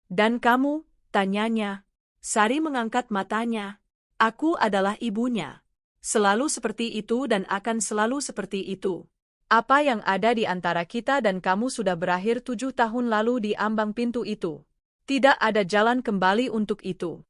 Dan kamu, tanyanya. Sari mengangkat matanya. Aku adalah ibunya. Selalu seperti itu dan akan selalu seperti itu. Apa yang ada di antara kita dan kamu sudah berakhir 7 tahun lalu di ambang pintu itu. Tidak ada jalan kembali untuk itu.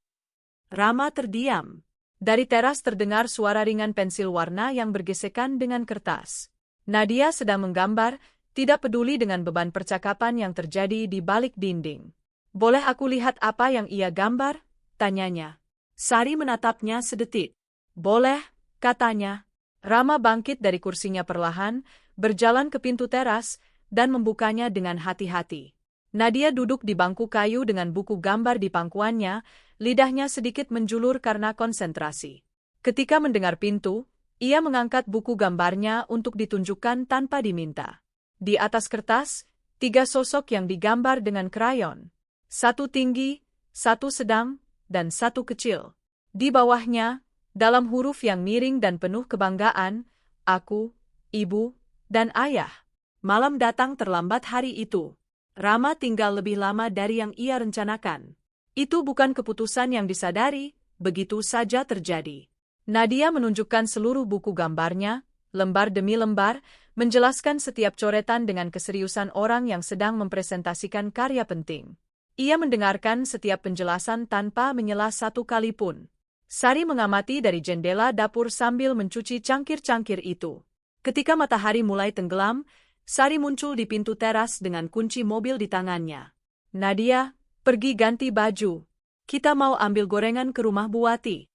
Rama terdiam. Dari teras terdengar suara ringan pensil warna yang bergesekan dengan kertas. Nadia sedang menggambar, tidak peduli dengan beban percakapan yang terjadi di balik dinding. Boleh aku lihat apa yang ia gambar? Tanyanya. Sari menatapnya sedetik. Boleh, katanya. Rama bangkit dari kursinya perlahan, berjalan ke pintu teras, dan membukanya dengan hati-hati. Nadia duduk di bangku kayu dengan buku gambar di pangkuannya, lidahnya sedikit menjulur karena konsentrasi. Ketika mendengar pintu, ia mengangkat buku gambarnya untuk ditunjukkan tanpa diminta. Di atas kertas, 3 sosok yang digambar dengan krayon. 1 tinggi, 1 sedang, dan 1 kecil. Di bawahnya, dalam huruf yang miring dan penuh kebanggaan, aku, ibu, dan ayah. Malam datang terlambat hari itu. Rama tinggal lebih lama dari yang ia rencanakan. Itu bukan keputusan yang disadari, begitu saja terjadi. Nadia menunjukkan seluruh buku gambarnya, lembar demi lembar, menjelaskan setiap coretan dengan keseriusan orang yang sedang mempresentasikan karya penting. Ia mendengarkan setiap penjelasan tanpa menyela satu kali pun. Sari mengamati dari jendela dapur sambil mencuci cangkir-cangkir itu. Ketika matahari mulai tenggelam, Sari muncul di pintu teras dengan kunci mobil di tangannya. Nadia, pergi ganti baju. Kita mau ambil gorengan ke rumah Bu Wati.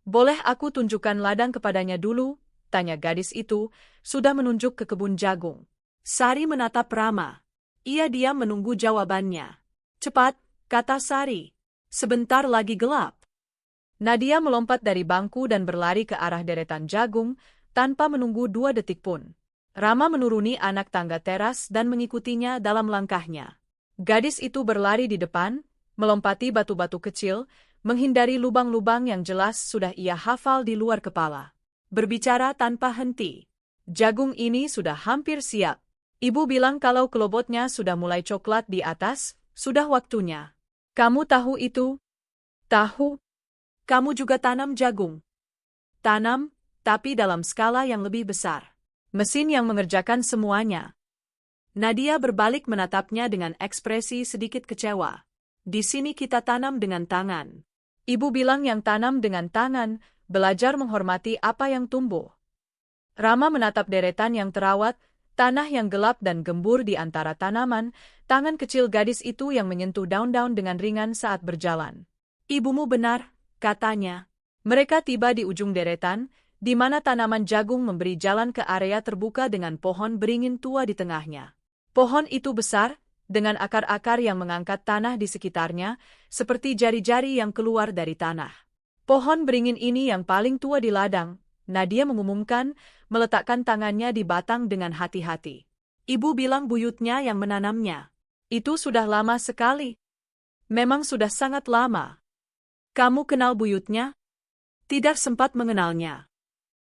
Boleh aku tunjukkan ladang kepadanya dulu? Tanya gadis itu, sudah menunjuk ke kebun jagung. Sari menatap Rama. Ia diam menunggu jawabannya. Cepat, kata Sari. Sebentar lagi gelap. Nadia melompat dari bangku dan berlari ke arah deretan jagung, tanpa menunggu 2 detik pun. Rama menuruni anak tangga teras dan mengikutinya dalam langkahnya. Gadis itu berlari di depan, melompati batu-batu kecil, menghindari lubang-lubang yang jelas sudah ia hafal di luar kepala. Berbicara tanpa henti. Jagung ini sudah hampir siap. Ibu bilang kalau kelobotnya sudah mulai coklat di atas, sudah waktunya. Kamu tahu itu? Tahu. Kamu juga tanam jagung. Tanam, tapi dalam skala yang lebih besar. Mesin yang mengerjakan semuanya. Nadia berbalik menatapnya dengan ekspresi sedikit kecewa. Di sini kita tanam dengan tangan. Ibu bilang yang tanam dengan tangan, belajar menghormati apa yang tumbuh. Rama menatap deretan yang terawat, tanah yang gelap dan gembur di antara tanaman, tangan kecil gadis itu yang menyentuh daun-daun dengan ringan saat berjalan. Ibumu benar, katanya. Mereka tiba di ujung deretan, di mana tanaman jagung memberi jalan ke area terbuka dengan pohon beringin tua di tengahnya. Pohon itu besar, dengan akar-akar yang mengangkat tanah di sekitarnya, seperti jari-jari yang keluar dari tanah. Pohon beringin ini yang paling tua di ladang, Nadia mengumumkan, meletakkan tangannya di batang dengan hati-hati. Ibu bilang buyutnya yang menanamnya. Itu sudah lama sekali. Memang sudah sangat lama. Kamu kenal buyutnya? Tidak sempat mengenalnya.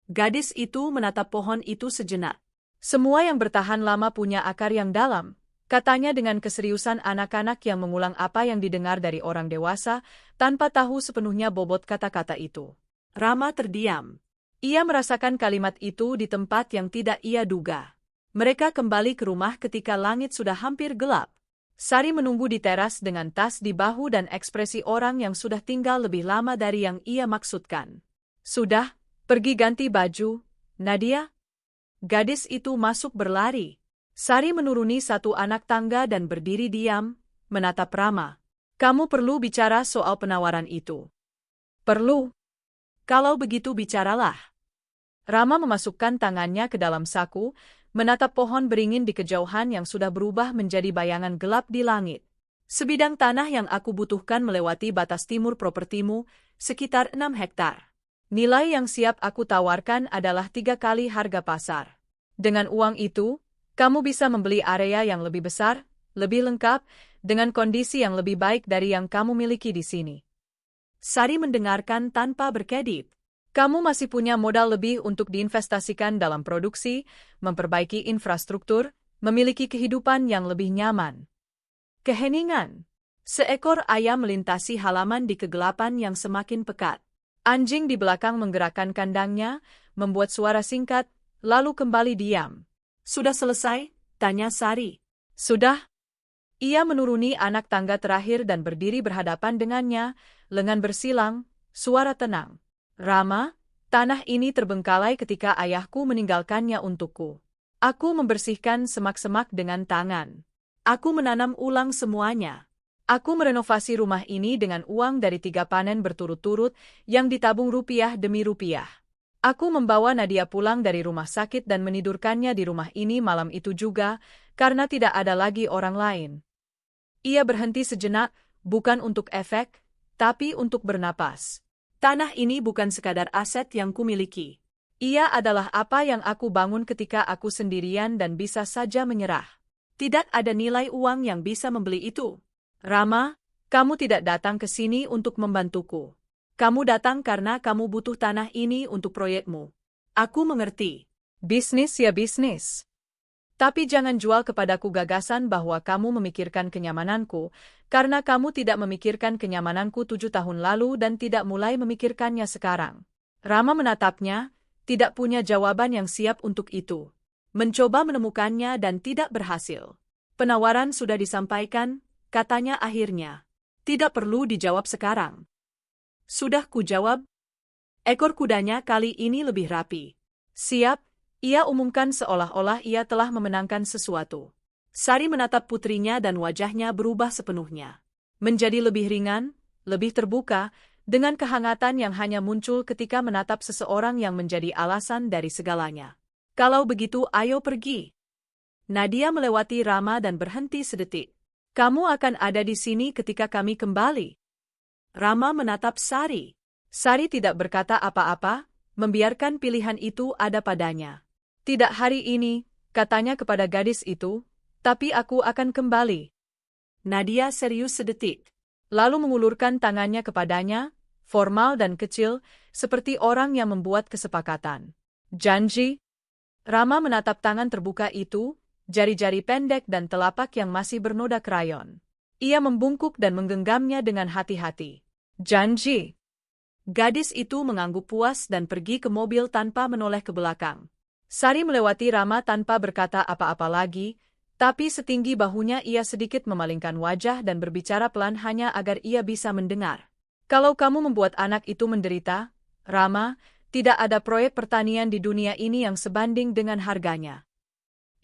Gadis itu menatap pohon itu sejenak. Semua yang bertahan lama punya akar yang dalam, katanya dengan keseriusan anak-anak yang mengulang apa yang didengar dari orang dewasa, tanpa tahu sepenuhnya bobot kata-kata itu. Rama terdiam. Ia merasakan kalimat itu di tempat yang tidak ia duga. Mereka kembali ke rumah ketika langit sudah hampir gelap. Sari menunggu di teras dengan tas di bahu dan ekspresi orang yang sudah tinggal lebih lama dari yang ia maksudkan. Sudah, pergi ganti baju, Nadia? Gadis itu masuk berlari. Sari menuruni satu anak tangga dan berdiri diam, menatap Rama. Kamu perlu bicara soal penawaran itu. Perlu. Kalau begitu bicaralah. Rama memasukkan tangannya ke dalam saku, menatap pohon beringin di kejauhan yang sudah berubah menjadi bayangan gelap di langit. Sebidang tanah yang aku butuhkan melewati batas timur propertimu, sekitar 6 hektar. Nilai yang siap aku tawarkan adalah 3 kali harga pasar. Dengan uang itu, kamu bisa membeli area yang lebih besar, lebih lengkap, dengan kondisi yang lebih baik dari yang kamu miliki di sini. Sari mendengarkan tanpa berkedip. Kamu masih punya modal lebih untuk diinvestasikan dalam produksi, memperbaiki infrastruktur, memiliki kehidupan yang lebih nyaman. Keheningan. Seekor ayam melintasi halaman di kegelapan yang semakin pekat. Anjing di belakang menggerakkan kandangnya, membuat suara singkat, lalu kembali diam. Sudah selesai? Tanya Sari. Sudah. Ia menuruni anak tangga terakhir dan berdiri berhadapan dengannya, lengan bersilang, suara tenang. Rama, tanah ini terbengkalai ketika ayahku meninggalkannya untukku. Aku membersihkan semak-semak dengan tangan. Aku menanam ulang semuanya. Aku merenovasi rumah ini dengan uang dari 3 panen berturut-turut yang ditabung rupiah demi rupiah. Aku membawa Nadia pulang dari rumah sakit dan menidurkannya di rumah ini malam itu juga, karena tidak ada lagi orang lain. Ia berhenti sejenak, bukan untuk efek, tapi untuk bernapas. Tanah ini bukan sekadar aset yang kumiliki. Ia adalah apa yang aku bangun ketika aku sendirian dan bisa saja menyerah. Tidak ada nilai uang yang bisa membeli itu. Rama, kamu tidak datang ke sini untuk membantuku. Kamu datang karena kamu butuh tanah ini untuk proyekmu. Aku mengerti. Bisnis ya bisnis. Tapi jangan jual kepadaku gagasan bahwa kamu memikirkan kenyamananku, karena kamu tidak memikirkan kenyamananku 7 tahun lalu dan tidak mulai memikirkannya sekarang. Rama menatapnya, tidak punya jawaban yang siap untuk itu. Mencoba menemukannya dan tidak berhasil. Penawaran sudah disampaikan, katanya akhirnya. Tidak perlu dijawab sekarang. Sudah kujawab. Ekor kudanya kali ini lebih rapi. Siap. Ia umumkan seolah-olah ia telah memenangkan sesuatu. Sari menatap putrinya dan wajahnya berubah sepenuhnya. Menjadi lebih ringan, lebih terbuka, dengan kehangatan yang hanya muncul ketika menatap seseorang yang menjadi alasan dari segalanya. Kalau begitu ayo pergi. Nadia melewati Rama dan berhenti sedetik. Kamu akan ada di sini ketika kami kembali. Rama menatap Sari. Sari tidak berkata apa-apa, membiarkan pilihan itu ada padanya. Tidak hari ini, katanya kepada gadis itu, tapi aku akan kembali. Nadia serius sedetik. Lalu mengulurkan tangannya kepadanya, formal dan kecil, seperti orang yang membuat kesepakatan. Janji? Rama menatap tangan terbuka itu, jari-jari pendek dan telapak yang masih bernoda krayon. Ia membungkuk dan menggenggamnya dengan hati-hati. Janji. Gadis itu mengangguk puas dan pergi ke mobil tanpa menoleh ke belakang. Sari melewati Rama tanpa berkata apa-apa lagi, tapi setinggi bahunya ia sedikit memalingkan wajah dan berbicara pelan hanya agar ia bisa mendengar. Kalau kamu membuat anak itu menderita, Rama, tidak ada proyek pertanian di dunia ini yang sebanding dengan harganya.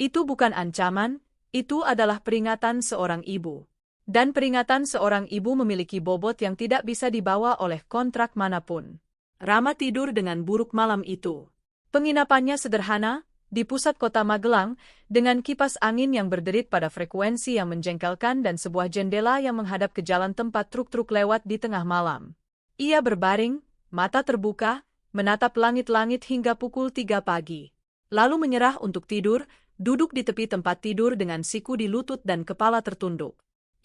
Itu bukan ancaman, itu adalah peringatan seorang ibu. Dan peringatan seorang ibu memiliki bobot yang tidak bisa dibawa oleh kontrak manapun. Rama tidur dengan buruk malam itu. Penginapannya sederhana, di pusat kota Magelang, dengan kipas angin yang berderit pada frekuensi yang menjengkelkan dan sebuah jendela yang menghadap ke jalan tempat truk-truk lewat di tengah malam. Ia berbaring, mata terbuka, menatap langit-langit hingga pukul 3 pagi. Lalu menyerah untuk tidur, duduk di tepi tempat tidur dengan siku di lutut dan kepala tertunduk.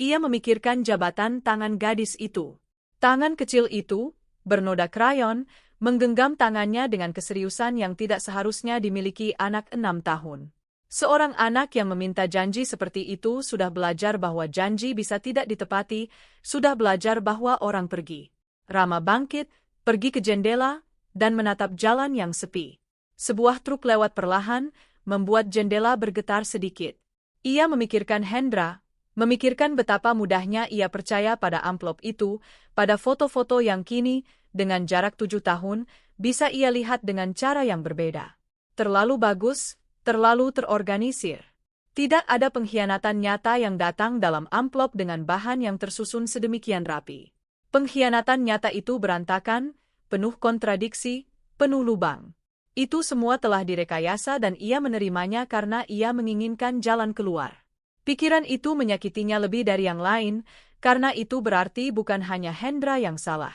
Ia memikirkan jabatan tangan gadis itu. Tangan kecil itu, bernoda krayon, menggenggam tangannya dengan keseriusan yang tidak seharusnya dimiliki anak 6 tahun. Seorang anak yang meminta janji seperti itu sudah belajar bahwa janji bisa tidak ditepati, sudah belajar bahwa orang pergi. Rama bangkit, pergi ke jendela, dan menatap jalan yang sepi. Sebuah truk lewat perlahan, membuat jendela bergetar sedikit. Ia memikirkan Hendra, memikirkan betapa mudahnya ia percaya pada amplop itu, pada foto-foto yang kini, dengan jarak 7 tahun, bisa ia lihat dengan cara yang berbeda. Terlalu bagus, terlalu terorganisir. Tidak ada pengkhianatan nyata yang datang dalam amplop dengan bahan yang tersusun sedemikian rapi. Pengkhianatan nyata itu berantakan, penuh kontradiksi, penuh lubang. Itu semua telah direkayasa dan ia menerimanya karena ia menginginkan jalan keluar. Pikiran itu menyakitinya lebih dari yang lain, karena itu berarti bukan hanya Hendra yang salah.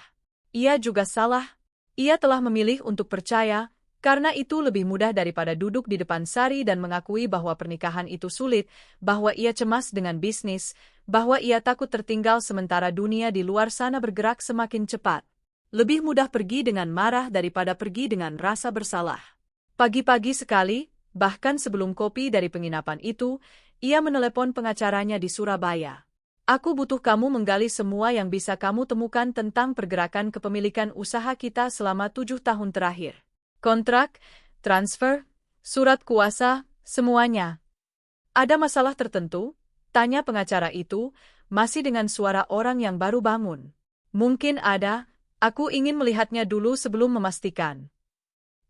Ia juga salah. Ia telah memilih untuk percaya, karena itu lebih mudah daripada duduk di depan Sari dan mengakui bahwa pernikahan itu sulit, bahwa ia cemas dengan bisnis, bahwa ia takut tertinggal sementara dunia di luar sana bergerak semakin cepat. Lebih mudah pergi dengan marah daripada pergi dengan rasa bersalah. Pagi-pagi sekali, bahkan sebelum kopi dari penginapan itu, ia menelepon pengacaranya di Surabaya. Aku butuh kamu menggali semua yang bisa kamu temukan tentang pergerakan kepemilikan usaha kita selama 7 tahun terakhir. Kontrak, transfer, surat kuasa, semuanya. Ada masalah tertentu? Tanya pengacara itu, masih dengan suara orang yang baru bangun. Mungkin ada. Aku ingin melihatnya dulu sebelum memastikan.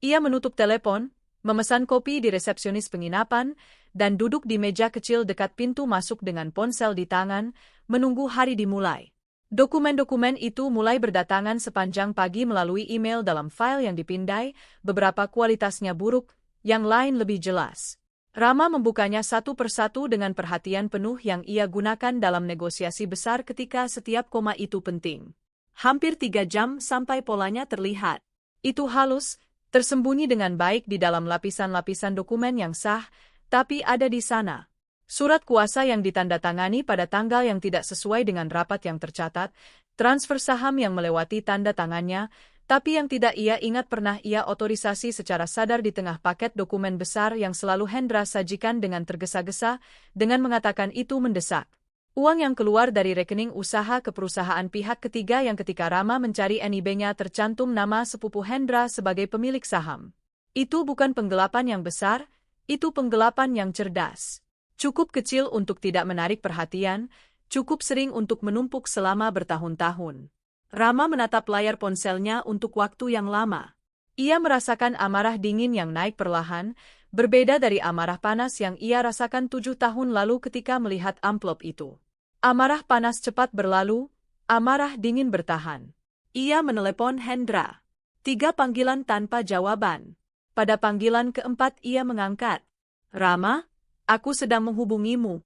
Ia menutup telepon, memesan kopi di resepsionis penginapan, dan duduk di meja kecil dekat pintu masuk dengan ponsel di tangan, menunggu hari dimulai. Dokumen-dokumen itu mulai berdatangan sepanjang pagi melalui email dalam file yang dipindai, beberapa kualitasnya buruk, yang lain lebih jelas. Rama membukanya satu persatu dengan perhatian penuh yang ia gunakan dalam negosiasi besar ketika setiap koma itu penting. Hampir 3 jam sampai polanya terlihat. Itu halus, tersembunyi dengan baik di dalam lapisan-lapisan dokumen yang sah, tapi ada di sana. Surat kuasa yang ditandatangani pada tanggal yang tidak sesuai dengan rapat yang tercatat, transfer saham yang melewati tanda tangannya, tapi yang tidak ia ingat pernah ia otorisasi secara sadar di tengah paket dokumen besar yang selalu Hendra sajikan dengan tergesa-gesa, dengan mengatakan itu mendesak. Uang yang keluar dari rekening usaha ke perusahaan pihak ketiga yang ketika Rama mencari NIB-nya tercantum nama sepupu Hendra sebagai pemilik saham. Itu bukan penggelapan yang besar, itu penggelapan yang cerdas. Cukup kecil untuk tidak menarik perhatian, cukup sering untuk menumpuk selama bertahun-tahun. Rama menatap layar ponselnya untuk waktu yang lama. Ia merasakan amarah dingin yang naik perlahan, berbeda dari amarah panas yang ia rasakan 7 tahun lalu ketika melihat amplop itu. Amarah panas cepat berlalu, amarah dingin bertahan. Ia menelepon Hendra. 3 panggilan tanpa jawaban. Pada panggilan keempat ia mengangkat. Rama, aku sedang menghubungimu.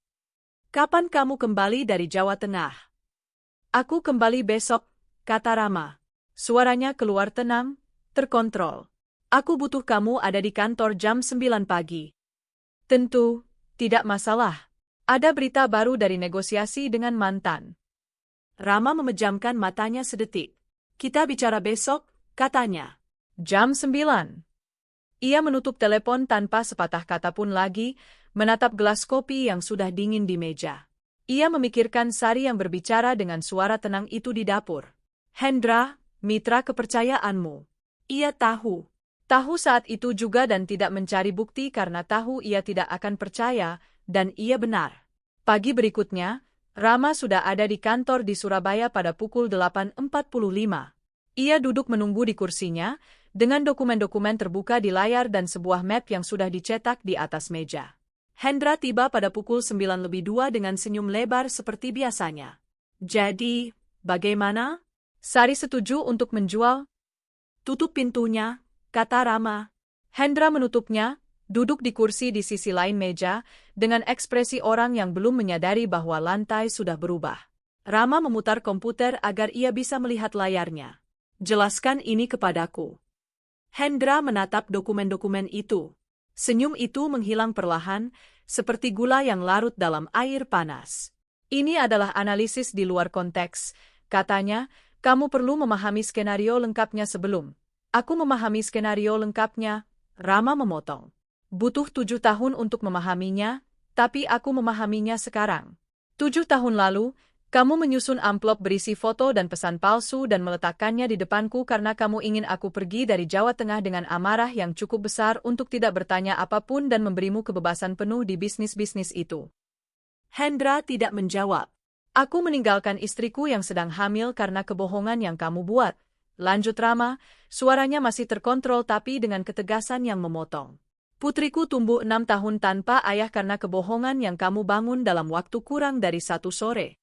Kapan kamu kembali dari Jawa Tengah? Aku kembali besok, kata Rama. Suaranya keluar tenang, terkontrol. Aku butuh kamu ada di kantor jam 9 pagi. Tentu, tidak masalah. Ada berita baru dari negosiasi dengan mantan. Rama memejamkan matanya sedetik. Kita bicara besok, katanya. Jam 9. Ia menutup telepon tanpa sepatah kata pun lagi, menatap gelas kopi yang sudah dingin di meja. Ia memikirkan Sari yang berbicara dengan suara tenang itu di dapur. Hendra, mitra kepercayaanmu. Ia tahu. Tahu saat itu juga dan tidak mencari bukti karena tahu ia tidak akan percaya, dan ia benar. Pagi berikutnya, Rama sudah ada di kantor di Surabaya pada pukul 8.45. Ia duduk menunggu di kursinya, dengan dokumen-dokumen terbuka di layar dan sebuah map yang sudah dicetak di atas meja. Hendra tiba pada pukul 9:02 dengan senyum lebar seperti biasanya. Jadi, bagaimana? Sari setuju untuk menjual? Tutup pintunya, kata Rama. Hendra menutupnya, duduk di kursi di sisi lain meja, dengan ekspresi orang yang belum menyadari bahwa lantai sudah berubah. Rama memutar komputer agar ia bisa melihat layarnya. Jelaskan ini kepadaku. Hendra menatap dokumen-dokumen itu. Senyum itu menghilang perlahan, seperti gula yang larut dalam air panas. Ini adalah analisis di luar konteks, katanya. Kamu perlu memahami skenario lengkapnya sebelum. Aku memahami skenario lengkapnya, Rama memotong. Butuh 7 tahun untuk memahaminya, tapi aku memahaminya sekarang. 7 tahun lalu, kamu menyusun amplop berisi foto dan pesan palsu dan meletakkannya di depanku karena kamu ingin aku pergi dari Jawa Tengah dengan amarah yang cukup besar untuk tidak bertanya apapun dan memberimu kebebasan penuh di bisnis-bisnis itu. Hendra tidak menjawab. Aku meninggalkan istriku yang sedang hamil karena kebohongan yang kamu buat. Lanjut Rama, suaranya masih terkontrol tapi dengan ketegasan yang memotong. Putriku tumbuh 6 tahun tanpa ayah karena kebohongan yang kamu bangun dalam waktu kurang dari 1 sore.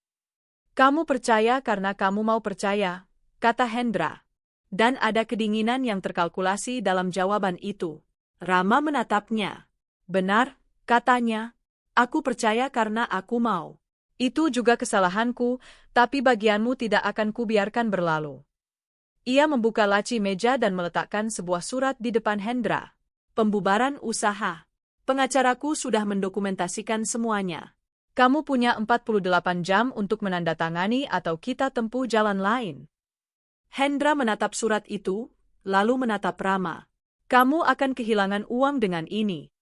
Kamu percaya karena kamu mau percaya, kata Hendra. Dan ada kedinginan yang terkalkulasi dalam jawaban itu. Rama menatapnya. Benar, katanya. Aku percaya karena aku mau. Itu juga kesalahanku, tapi bagianmu tidak akan kubiarkan berlalu. Ia membuka laci meja dan meletakkan sebuah surat di depan Hendra. Pembubaran usaha. Pengacaraku sudah mendokumentasikan semuanya. Kamu punya 48 jam untuk menandatangani atau kita tempuh jalan lain. Hendra menatap surat itu, lalu menatap Rama. Kamu akan kehilangan uang dengan ini.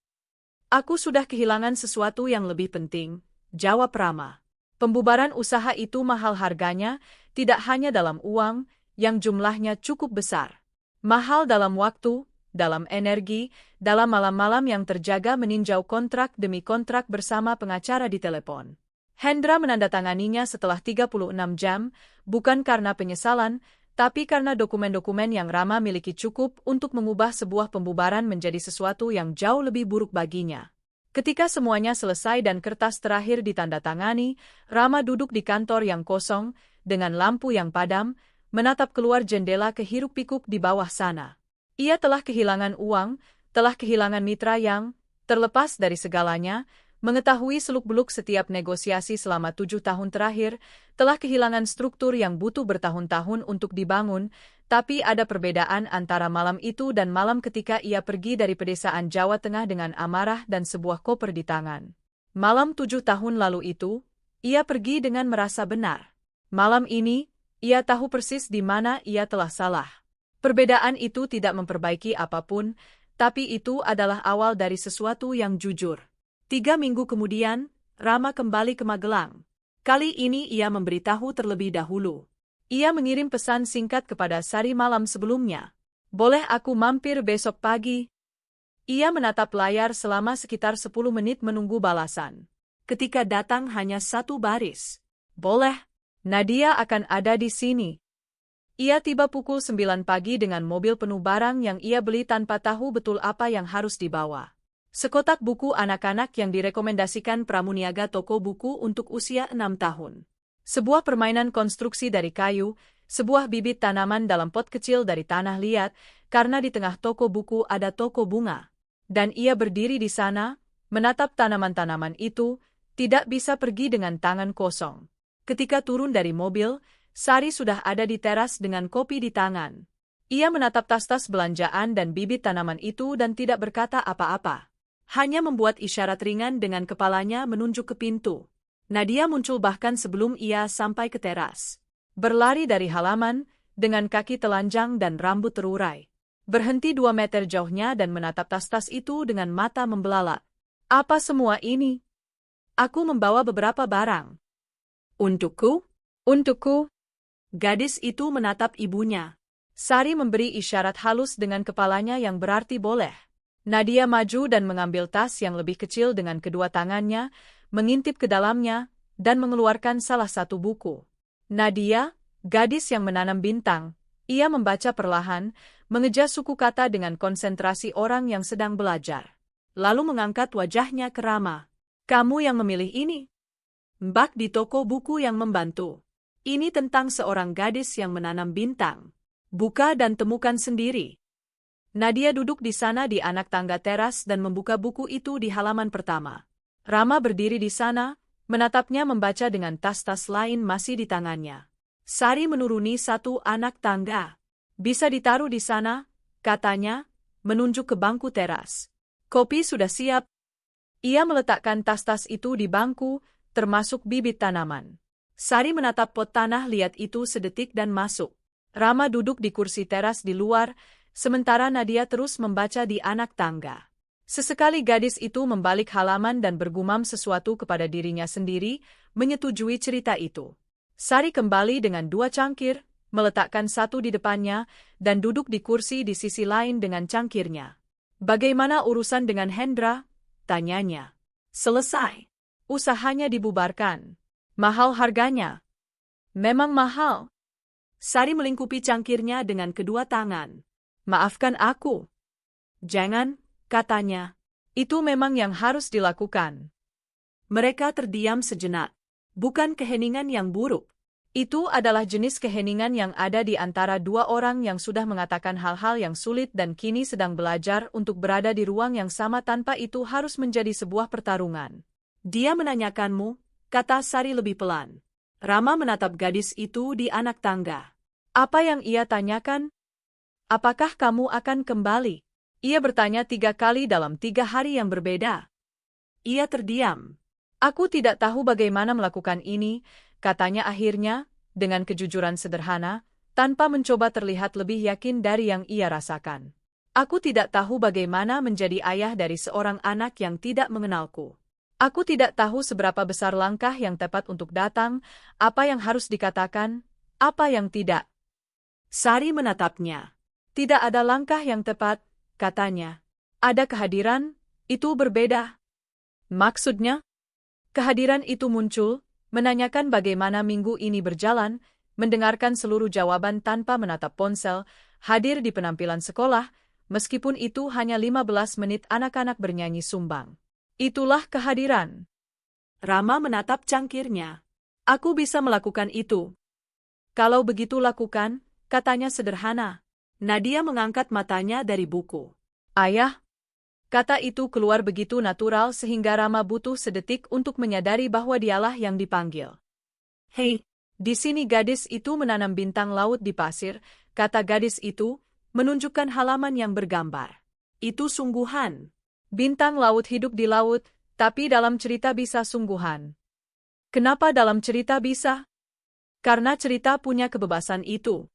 Aku sudah kehilangan sesuatu yang lebih penting, jawab Rama. Pembubaran usaha itu mahal harganya, tidak hanya dalam uang, yang jumlahnya cukup besar. Mahal dalam waktu, dalam energi, dalam malam-malam yang terjaga meninjau kontrak demi kontrak bersama pengacara di telepon. Hendra menandatanganinya setelah 36 jam, bukan karena penyesalan, tapi karena dokumen-dokumen yang Rama miliki cukup untuk mengubah sebuah pembubaran menjadi sesuatu yang jauh lebih buruk baginya. Ketika semuanya selesai dan kertas terakhir ditandatangani, Rama duduk di kantor yang kosong, dengan lampu yang padam, menatap keluar jendela ke hiruk-pikuk di bawah sana. Ia telah kehilangan uang, telah kehilangan mitra yang, terlepas dari segalanya, mengetahui seluk-beluk setiap negosiasi selama 7 tahun terakhir, telah kehilangan struktur yang butuh bertahun-tahun untuk dibangun, tapi ada perbedaan antara malam itu dan malam ketika ia pergi dari pedesaan Jawa Tengah dengan amarah dan sebuah koper di tangan. Malam 7 tahun lalu itu, ia pergi dengan merasa benar. Malam ini, ia tahu persis di mana ia telah salah. Perbedaan itu tidak memperbaiki apapun, tapi itu adalah awal dari sesuatu yang jujur. 3 minggu kemudian, Rama kembali ke Magelang. Kali ini ia memberitahu terlebih dahulu. Ia mengirim pesan singkat kepada Sari malam sebelumnya. Boleh aku mampir besok pagi? Ia menatap layar selama sekitar 10 menit menunggu balasan. Ketika datang hanya 1 baris. Boleh, Nadia akan ada di sini. Ia tiba pukul 9 pagi dengan mobil penuh barang yang ia beli tanpa tahu betul apa yang harus dibawa. Sekotak buku anak-anak yang direkomendasikan pramuniaga toko buku untuk usia 6 tahun. Sebuah permainan konstruksi dari kayu, sebuah bibit tanaman dalam pot kecil dari tanah liat, karena di tengah toko buku ada toko bunga. Dan ia berdiri di sana, menatap tanaman-tanaman itu, tidak bisa pergi dengan tangan kosong. Ketika turun dari mobil, Sari sudah ada di teras dengan kopi di tangan. Ia menatap tas-tas belanjaan dan bibit tanaman itu dan tidak berkata apa-apa. Hanya membuat isyarat ringan dengan kepalanya menunjuk ke pintu. Nadia muncul bahkan sebelum ia sampai ke teras. Berlari dari halaman, dengan kaki telanjang dan rambut terurai. Berhenti 2 meter jauhnya dan menatap tas-tas itu dengan mata membelalak. Apa semua ini? Aku membawa beberapa barang. Untukku? Untukku? Gadis itu menatap ibunya. Sari memberi isyarat halus dengan kepalanya yang berarti boleh. Nadia maju dan mengambil tas yang lebih kecil dengan kedua tangannya, mengintip ke dalamnya, dan mengeluarkan salah satu buku. Nadia, gadis yang menanam bintang, ia membaca perlahan, mengejar suku kata dengan konsentrasi orang yang sedang belajar. Lalu mengangkat wajahnya ke Rama. Kamu yang memilih ini? Mbak di toko buku yang membantu. Ini tentang seorang gadis yang menanam bintang. Buka dan temukan sendiri. Nadia duduk di sana di anak tangga teras dan membuka buku itu di halaman pertama. Rama berdiri di sana, menatapnya membaca dengan tas-tas lain masih di tangannya. Sari menuruni satu anak tangga. Bisa ditaruh di sana, katanya, menunjuk ke bangku teras. Kopi sudah siap. Ia meletakkan tas-tas itu di bangku, termasuk bibit tanaman. Sari menatap pot tanah liat itu sedetik dan masuk. Rama duduk di kursi teras di luar, sementara Nadia terus membaca di anak tangga. Sesekali gadis itu membalik halaman dan bergumam sesuatu kepada dirinya sendiri, menyetujui cerita itu. Sari kembali dengan 2 cangkir, meletakkan satu di depannya, dan duduk di kursi di sisi lain dengan cangkirnya. Bagaimana urusan dengan Hendra? Tanyanya. Selesai. Usahanya dibubarkan. Mahal harganya. Memang mahal. Sari melingkupi cangkirnya dengan kedua tangan. Maafkan aku. Jangan, katanya. Itu memang yang harus dilakukan. Mereka terdiam sejenak. Bukan keheningan yang buruk. Itu adalah jenis keheningan yang ada di antara 2 orang yang sudah mengatakan hal-hal yang sulit dan kini sedang belajar untuk berada di ruang yang sama tanpa itu harus menjadi sebuah pertarungan. Dia menanyakanmu, kata Sari lebih pelan. Rama menatap gadis itu di anak tangga. Apa yang ia tanyakan? Apakah kamu akan kembali? Ia bertanya 3 kali dalam 3 hari yang berbeda. Ia terdiam. Aku tidak tahu bagaimana melakukan ini, katanya akhirnya, dengan kejujuran sederhana, tanpa mencoba terlihat lebih yakin dari yang ia rasakan. Aku tidak tahu bagaimana menjadi ayah dari seorang anak yang tidak mengenalku. Aku tidak tahu seberapa besar langkah yang tepat untuk datang, apa yang harus dikatakan, apa yang tidak. Sari menatapnya. Tidak ada langkah yang tepat, katanya. Ada kehadiran, itu berbeda. Maksudnya? Kehadiran itu muncul, menanyakan bagaimana minggu ini berjalan, mendengarkan seluruh jawaban tanpa menatap ponsel, hadir di penampilan sekolah, meskipun itu hanya 15 menit anak-anak bernyanyi sumbang. Itulah kehadiran. Rama menatap cangkirnya. Aku bisa melakukan itu. Kalau begitu lakukan, katanya sederhana. Nadia mengangkat matanya dari buku. Ayah? Kata itu keluar begitu natural sehingga Rama butuh sedetik untuk menyadari bahwa dialah yang dipanggil. Hei, di sini gadis itu menanam bintang laut di pasir, kata gadis itu, menunjukkan halaman yang bergambar. Itu sungguhan. Bintang laut hidup di laut, tapi dalam cerita bisa sungguhan. Kenapa dalam cerita bisa? Karena cerita punya kebebasan itu.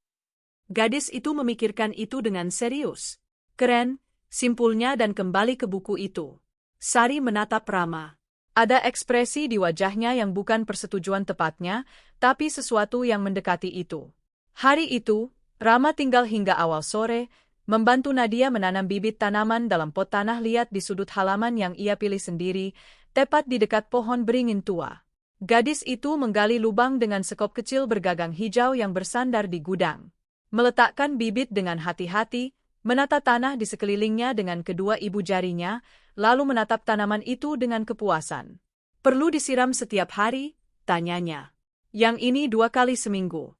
Gadis itu memikirkan itu dengan serius. Keren, simpulnya dan kembali ke buku itu. Sari menatap Rama. Ada ekspresi di wajahnya yang bukan persetujuan tepatnya, tapi sesuatu yang mendekati itu. Hari itu, Rama tinggal hingga awal sore, membantu Nadia menanam bibit tanaman dalam pot tanah liat di sudut halaman yang ia pilih sendiri, tepat di dekat pohon beringin tua. Gadis itu menggali lubang dengan sekop kecil bergagang hijau yang bersandar di gudang. Meletakkan bibit dengan hati-hati, menata tanah di sekelilingnya dengan kedua ibu jarinya, lalu menatap tanaman itu dengan kepuasan. Perlu disiram setiap hari? Tanyanya. Yang ini 2 kali seminggu.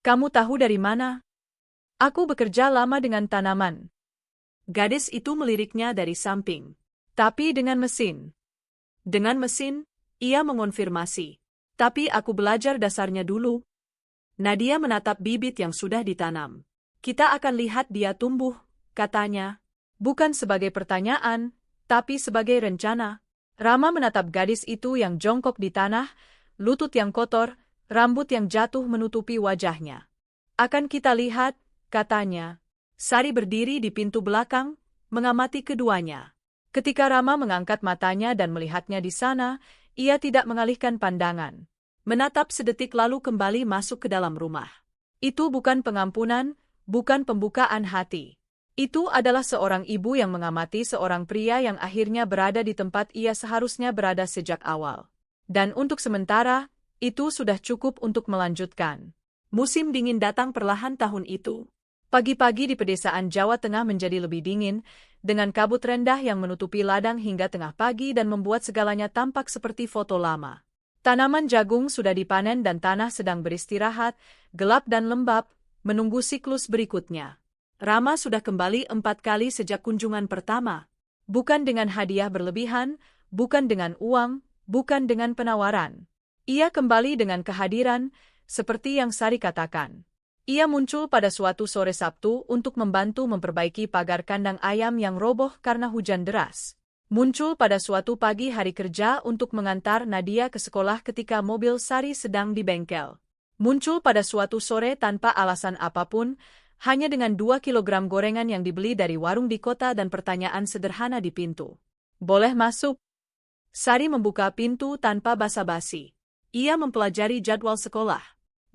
Kamu tahu dari mana? Aku bekerja lama dengan tanaman. Gadis itu meliriknya dari samping. Tapi dengan mesin. Dengan mesin, ia mengonfirmasi. Tapi aku belajar dasarnya dulu. Nadia menatap bibit yang sudah ditanam. Kita akan lihat dia tumbuh, katanya. Bukan sebagai pertanyaan, tapi sebagai rencana. Rama menatap gadis itu yang jongkok di tanah, lutut yang kotor, rambut yang jatuh menutupi wajahnya. Akan kita lihat, katanya. Sari berdiri di pintu belakang, mengamati keduanya. Ketika Rama mengangkat matanya dan melihatnya di sana, ia tidak mengalihkan pandangan. Menatap sedetik lalu kembali masuk ke dalam rumah. Itu bukan pengampunan, bukan pembukaan hati. Itu adalah seorang ibu yang mengamati seorang pria yang akhirnya berada di tempat ia seharusnya berada sejak awal. Dan untuk sementara, itu sudah cukup untuk melanjutkan. Musim dingin datang perlahan tahun itu. Pagi-pagi di pedesaan Jawa Tengah menjadi lebih dingin, dengan kabut rendah yang menutupi ladang hingga tengah pagi dan membuat segalanya tampak seperti foto lama. Tanaman jagung sudah dipanen dan tanah sedang beristirahat, gelap dan lembab, menunggu siklus berikutnya. Rama sudah kembali 4 kali sejak kunjungan pertama. Bukan dengan hadiah berlebihan, bukan dengan uang, bukan dengan penawaran. Ia kembali dengan kehadiran, seperti yang Sari katakan. Ia muncul pada suatu sore Sabtu untuk membantu memperbaiki pagar kandang ayam yang roboh karena hujan deras. Muncul pada suatu pagi hari kerja untuk mengantar Nadia ke sekolah ketika mobil Sari sedang di bengkel. Muncul pada suatu sore tanpa alasan apapun, hanya dengan 2 kilogram gorengan yang dibeli dari warung di kota dan pertanyaan sederhana di pintu. Boleh masuk? Sari membuka pintu tanpa basa-basi. Ia mempelajari jadwal sekolah.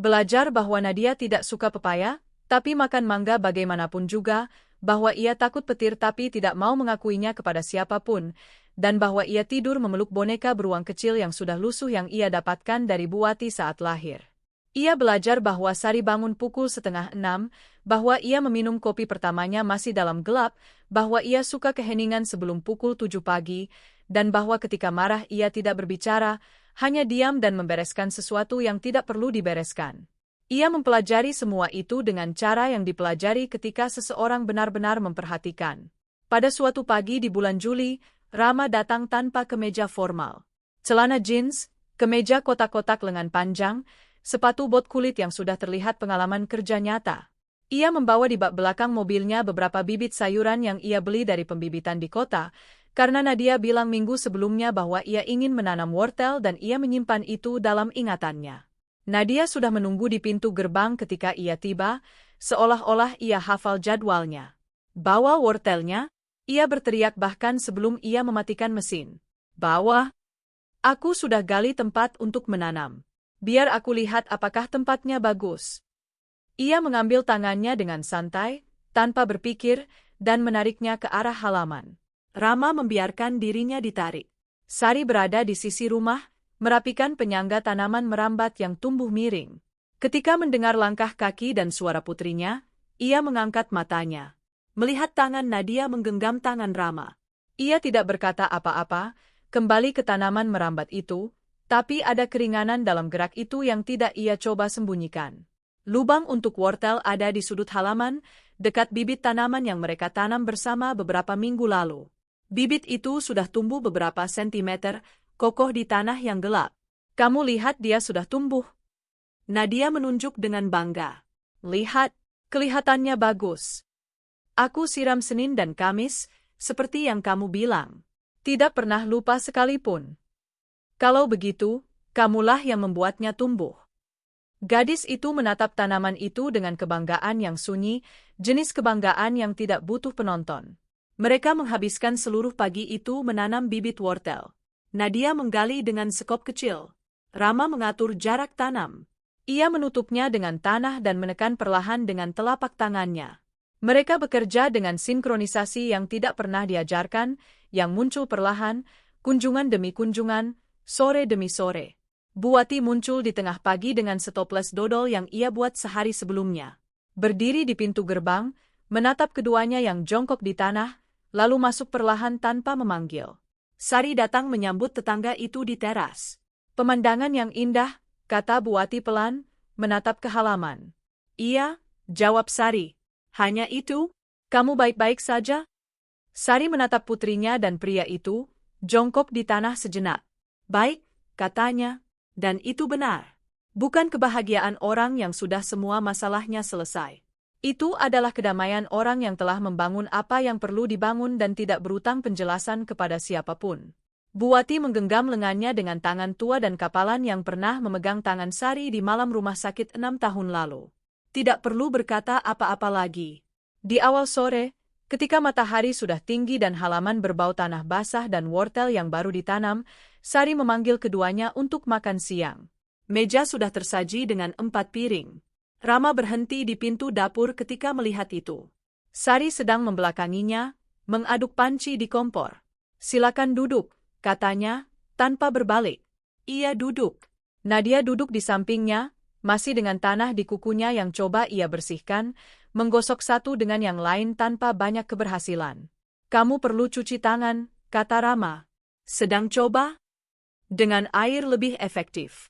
Belajar bahwa Nadia tidak suka pepaya, tapi makan mangga bagaimanapun juga, bahwa ia takut petir tapi tidak mau mengakuinya kepada siapapun, dan bahwa ia tidur memeluk boneka beruang kecil yang sudah lusuh yang ia dapatkan dari Buati saat lahir. Ia belajar bahwa Sari bangun pukul 5:30, bahwa ia meminum kopi pertamanya masih dalam gelap, bahwa ia suka keheningan sebelum pukul 7 pagi, dan bahwa ketika marah ia tidak berbicara, hanya diam dan membereskan sesuatu yang tidak perlu dibereskan. Ia mempelajari semua itu dengan cara yang dipelajari ketika seseorang benar-benar memperhatikan. Pada suatu pagi di bulan Juli, Rama datang tanpa kemeja formal. Celana jeans, kemeja kotak-kotak lengan panjang, sepatu bot kulit yang sudah terlihat pengalaman kerja nyata. Ia membawa di bak belakang mobilnya beberapa bibit sayuran yang ia beli dari pembibitan di kota, karena Nadia bilang minggu sebelumnya bahwa ia ingin menanam wortel dan ia menyimpan itu dalam ingatannya. Nadia sudah menunggu di pintu gerbang ketika ia tiba, seolah-olah ia hafal jadwalnya. Bawa wortelnya, ia berteriak bahkan sebelum ia mematikan mesin. Bawa. Aku sudah gali tempat untuk menanam. Biar aku lihat apakah tempatnya bagus. Ia mengambil tangannya dengan santai, tanpa berpikir, dan menariknya ke arah halaman. Rama membiarkan dirinya ditarik. Sari berada di sisi rumah, merapikan penyangga tanaman merambat yang tumbuh miring. Ketika mendengar langkah kaki dan suara putrinya, ia mengangkat matanya. Melihat tangan Nadia menggenggam tangan Rama. Ia tidak berkata apa-apa, kembali ke tanaman merambat itu, tapi ada keringanan dalam gerak itu yang tidak ia coba sembunyikan. Lubang untuk wortel ada di sudut halaman, dekat bibit tanaman yang mereka tanam bersama beberapa minggu lalu. Bibit itu sudah tumbuh beberapa sentimeter, kokoh di tanah yang gelap. Kamu lihat dia sudah tumbuh. Nadia menunjuk dengan bangga. Lihat, kelihatannya bagus. Aku siram Senin dan Kamis, seperti yang kamu bilang. Tidak pernah lupa sekalipun. Kalau begitu, kamulah yang membuatnya tumbuh. Gadis itu menatap tanaman itu dengan kebanggaan yang sunyi, jenis kebanggaan yang tidak butuh penonton. Mereka menghabiskan seluruh pagi itu menanam bibit wortel. Nadia menggali dengan sekop kecil. Rama mengatur jarak tanam. Ia menutupnya dengan tanah dan menekan perlahan dengan telapak tangannya. Mereka bekerja dengan sinkronisasi yang tidak pernah diajarkan, yang muncul perlahan, kunjungan demi kunjungan, sore demi sore. Buati muncul di tengah pagi dengan setoples dodol yang ia buat sehari sebelumnya. Berdiri di pintu gerbang, menatap keduanya yang jongkok di tanah, lalu masuk perlahan tanpa memanggil. Sari datang menyambut tetangga itu di teras. Pemandangan yang indah, kata Buati pelan, menatap ke halaman. Iya, jawab Sari. Hanya itu? Kamu baik-baik saja? Sari menatap putrinya dan pria itu, jongkok di tanah sejenak. Baik, katanya. Dan itu benar. Bukan kebahagiaan orang yang sudah semua masalahnya selesai. Itu adalah kedamaian orang yang telah membangun apa yang perlu dibangun dan tidak berutang penjelasan kepada siapapun. Buati menggenggam lengannya dengan tangan tua dan kapalan yang pernah memegang tangan Sari di malam rumah sakit 6 tahun lalu. Tidak perlu berkata apa-apa lagi. Di awal sore, ketika matahari sudah tinggi dan halaman berbau tanah basah dan wortel yang baru ditanam, Sari memanggil keduanya untuk makan siang. Meja sudah tersaji dengan 4 piring. Rama berhenti di pintu dapur ketika melihat itu. Sari sedang membelakanginya, mengaduk panci di kompor. "Silakan duduk," katanya, tanpa berbalik. Ia duduk. Nadia duduk di sampingnya, masih dengan tanah di kukunya yang coba ia bersihkan, menggosok satu dengan yang lain tanpa banyak keberhasilan. "Kamu perlu cuci tangan," kata Rama. "Sedang coba?" "Dengan air lebih efektif."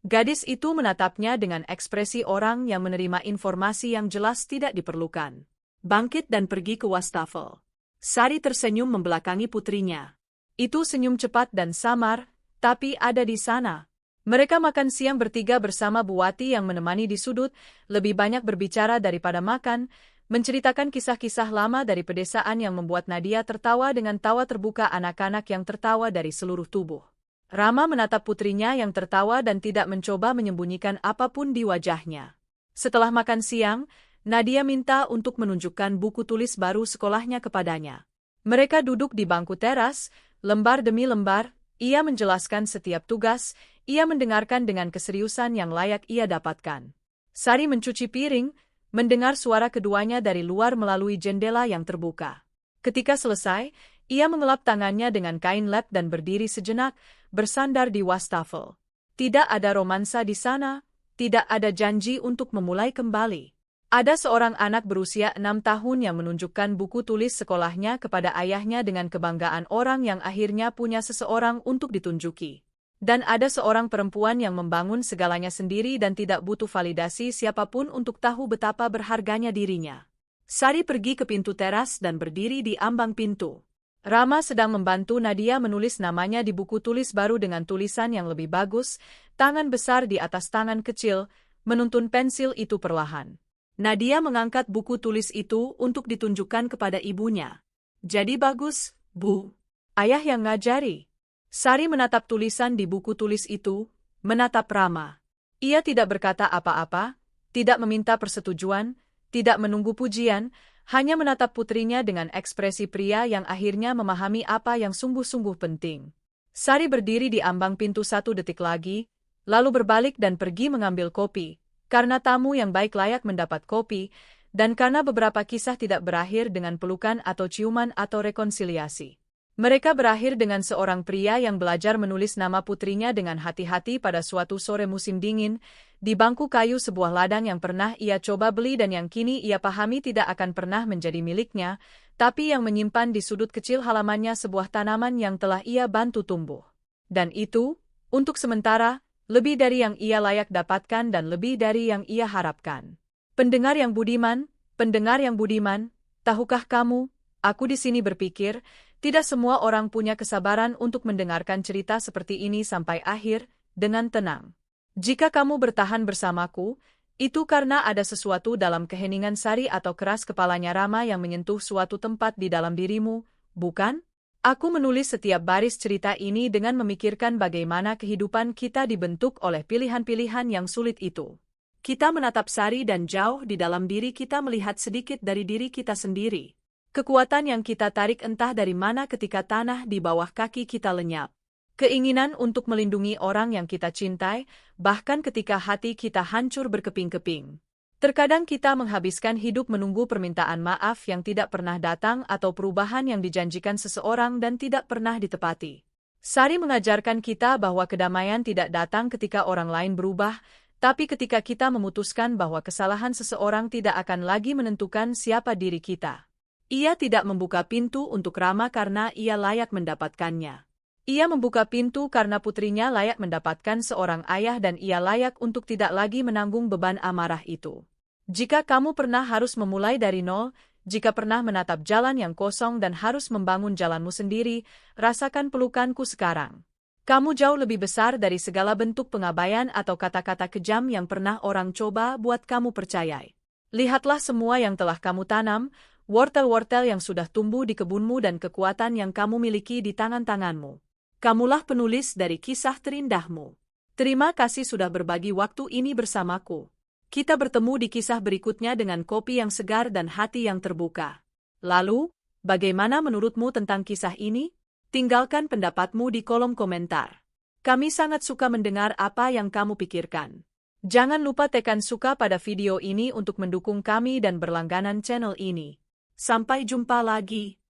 Gadis itu menatapnya dengan ekspresi orang yang menerima informasi yang jelas tidak diperlukan. Bangkit dan pergi ke wastafel. Sari tersenyum membelakangi putrinya. Itu senyum cepat dan samar, tapi ada di sana. Mereka makan siang bertiga bersama Buati yang menemani di sudut, lebih banyak berbicara daripada makan, menceritakan kisah-kisah lama dari pedesaan yang membuat Nadia tertawa dengan tawa terbuka anak-anak yang tertawa dari seluruh tubuh. Rama menatap putrinya yang tertawa dan tidak mencoba menyembunyikan apapun di wajahnya. Setelah makan siang, Nadia minta untuk menunjukkan buku tulis baru sekolahnya kepadanya. Mereka duduk di bangku teras, lembar demi lembar, ia menjelaskan setiap tugas, ia mendengarkan dengan keseriusan yang layak ia dapatkan. Sari mencuci piring, mendengar suara keduanya dari luar melalui jendela yang terbuka. Ketika selesai, ia mengelap tangannya dengan kain lap dan berdiri sejenak, bersandar di wastafel. Tidak ada romansa di sana, tidak ada janji untuk memulai kembali. Ada seorang anak berusia 6 tahun yang menunjukkan buku tulis sekolahnya kepada ayahnya dengan kebanggaan orang yang akhirnya punya seseorang untuk ditunjuki. Dan ada seorang perempuan yang membangun segalanya sendiri dan tidak butuh validasi siapapun untuk tahu betapa berharganya dirinya. Sari pergi ke pintu teras dan berdiri di ambang pintu. Rama sedang membantu Nadia menulis namanya di buku tulis baru dengan tulisan yang lebih bagus, tangan besar di atas tangan kecil, menuntun pensil itu perlahan. Nadia mengangkat buku tulis itu untuk ditunjukkan kepada ibunya. "Jadi bagus, Bu. Ayah yang ngajari." Sari menatap tulisan di buku tulis itu, menatap Rama. Ia tidak berkata apa-apa, tidak meminta persetujuan, tidak menunggu pujian, hanya menatap putrinya dengan ekspresi pria yang akhirnya memahami apa yang sungguh-sungguh penting. Sari berdiri di ambang pintu 1 detik lagi, lalu berbalik dan pergi mengambil kopi. Karena tamu yang baik layak mendapat kopi, dan karena beberapa kisah tidak berakhir dengan pelukan atau ciuman atau rekonsiliasi. Mereka berakhir dengan seorang pria yang belajar menulis nama putrinya dengan hati-hati pada suatu sore musim dingin, di bangku kayu sebuah ladang yang pernah ia coba beli dan yang kini ia pahami tidak akan pernah menjadi miliknya, tapi yang menyimpan di sudut kecil halamannya sebuah tanaman yang telah ia bantu tumbuh. Dan itu, untuk sementara, lebih dari yang ia layak dapatkan dan lebih dari yang ia harapkan. Pendengar yang budiman, tahukah kamu, aku di sini berpikir, tidak semua orang punya kesabaran untuk mendengarkan cerita seperti ini sampai akhir, dengan tenang. Jika kamu bertahan bersamaku, itu karena ada sesuatu dalam keheningan Sari atau keras kepalanya Rama yang menyentuh suatu tempat di dalam dirimu, bukan? Aku menulis setiap baris cerita ini dengan memikirkan bagaimana kehidupan kita dibentuk oleh pilihan-pilihan yang sulit itu. Kita menatap Sari dan jauh di dalam diri kita melihat sedikit dari diri kita sendiri. Kekuatan yang kita tarik entah dari mana ketika tanah di bawah kaki kita lenyap. Keinginan untuk melindungi orang yang kita cintai, bahkan ketika hati kita hancur berkeping-keping. Terkadang kita menghabiskan hidup menunggu permintaan maaf yang tidak pernah datang atau perubahan yang dijanjikan seseorang dan tidak pernah ditepati. Sari mengajarkan kita bahwa kedamaian tidak datang ketika orang lain berubah, tapi ketika kita memutuskan bahwa kesalahan seseorang tidak akan lagi menentukan siapa diri kita. Ia tidak membuka pintu untuk Rama karena ia layak mendapatkannya. Ia membuka pintu karena putrinya layak mendapatkan seorang ayah dan ia layak untuk tidak lagi menanggung beban amarah itu. Jika kamu pernah harus memulai dari nol, jika pernah menatap jalan yang kosong dan harus membangun jalanmu sendiri, rasakan pelukanku sekarang. Kamu jauh lebih besar dari segala bentuk pengabaian atau kata-kata kejam yang pernah orang coba buat kamu percayai. Lihatlah semua yang telah kamu tanam, wortel-wortel yang sudah tumbuh di kebunmu dan kekuatan yang kamu miliki di tangan-tanganmu. Kamulah penulis dari kisah terindahmu. Terima kasih sudah berbagi waktu ini bersamaku. Kita bertemu di kisah berikutnya dengan kopi yang segar dan hati yang terbuka. Lalu, bagaimana menurutmu tentang kisah ini? Tinggalkan pendapatmu di kolom komentar. Kami sangat suka mendengar apa yang kamu pikirkan. Jangan lupa tekan suka pada video ini untuk mendukung kami dan berlangganan channel ini. Sampai jumpa lagi.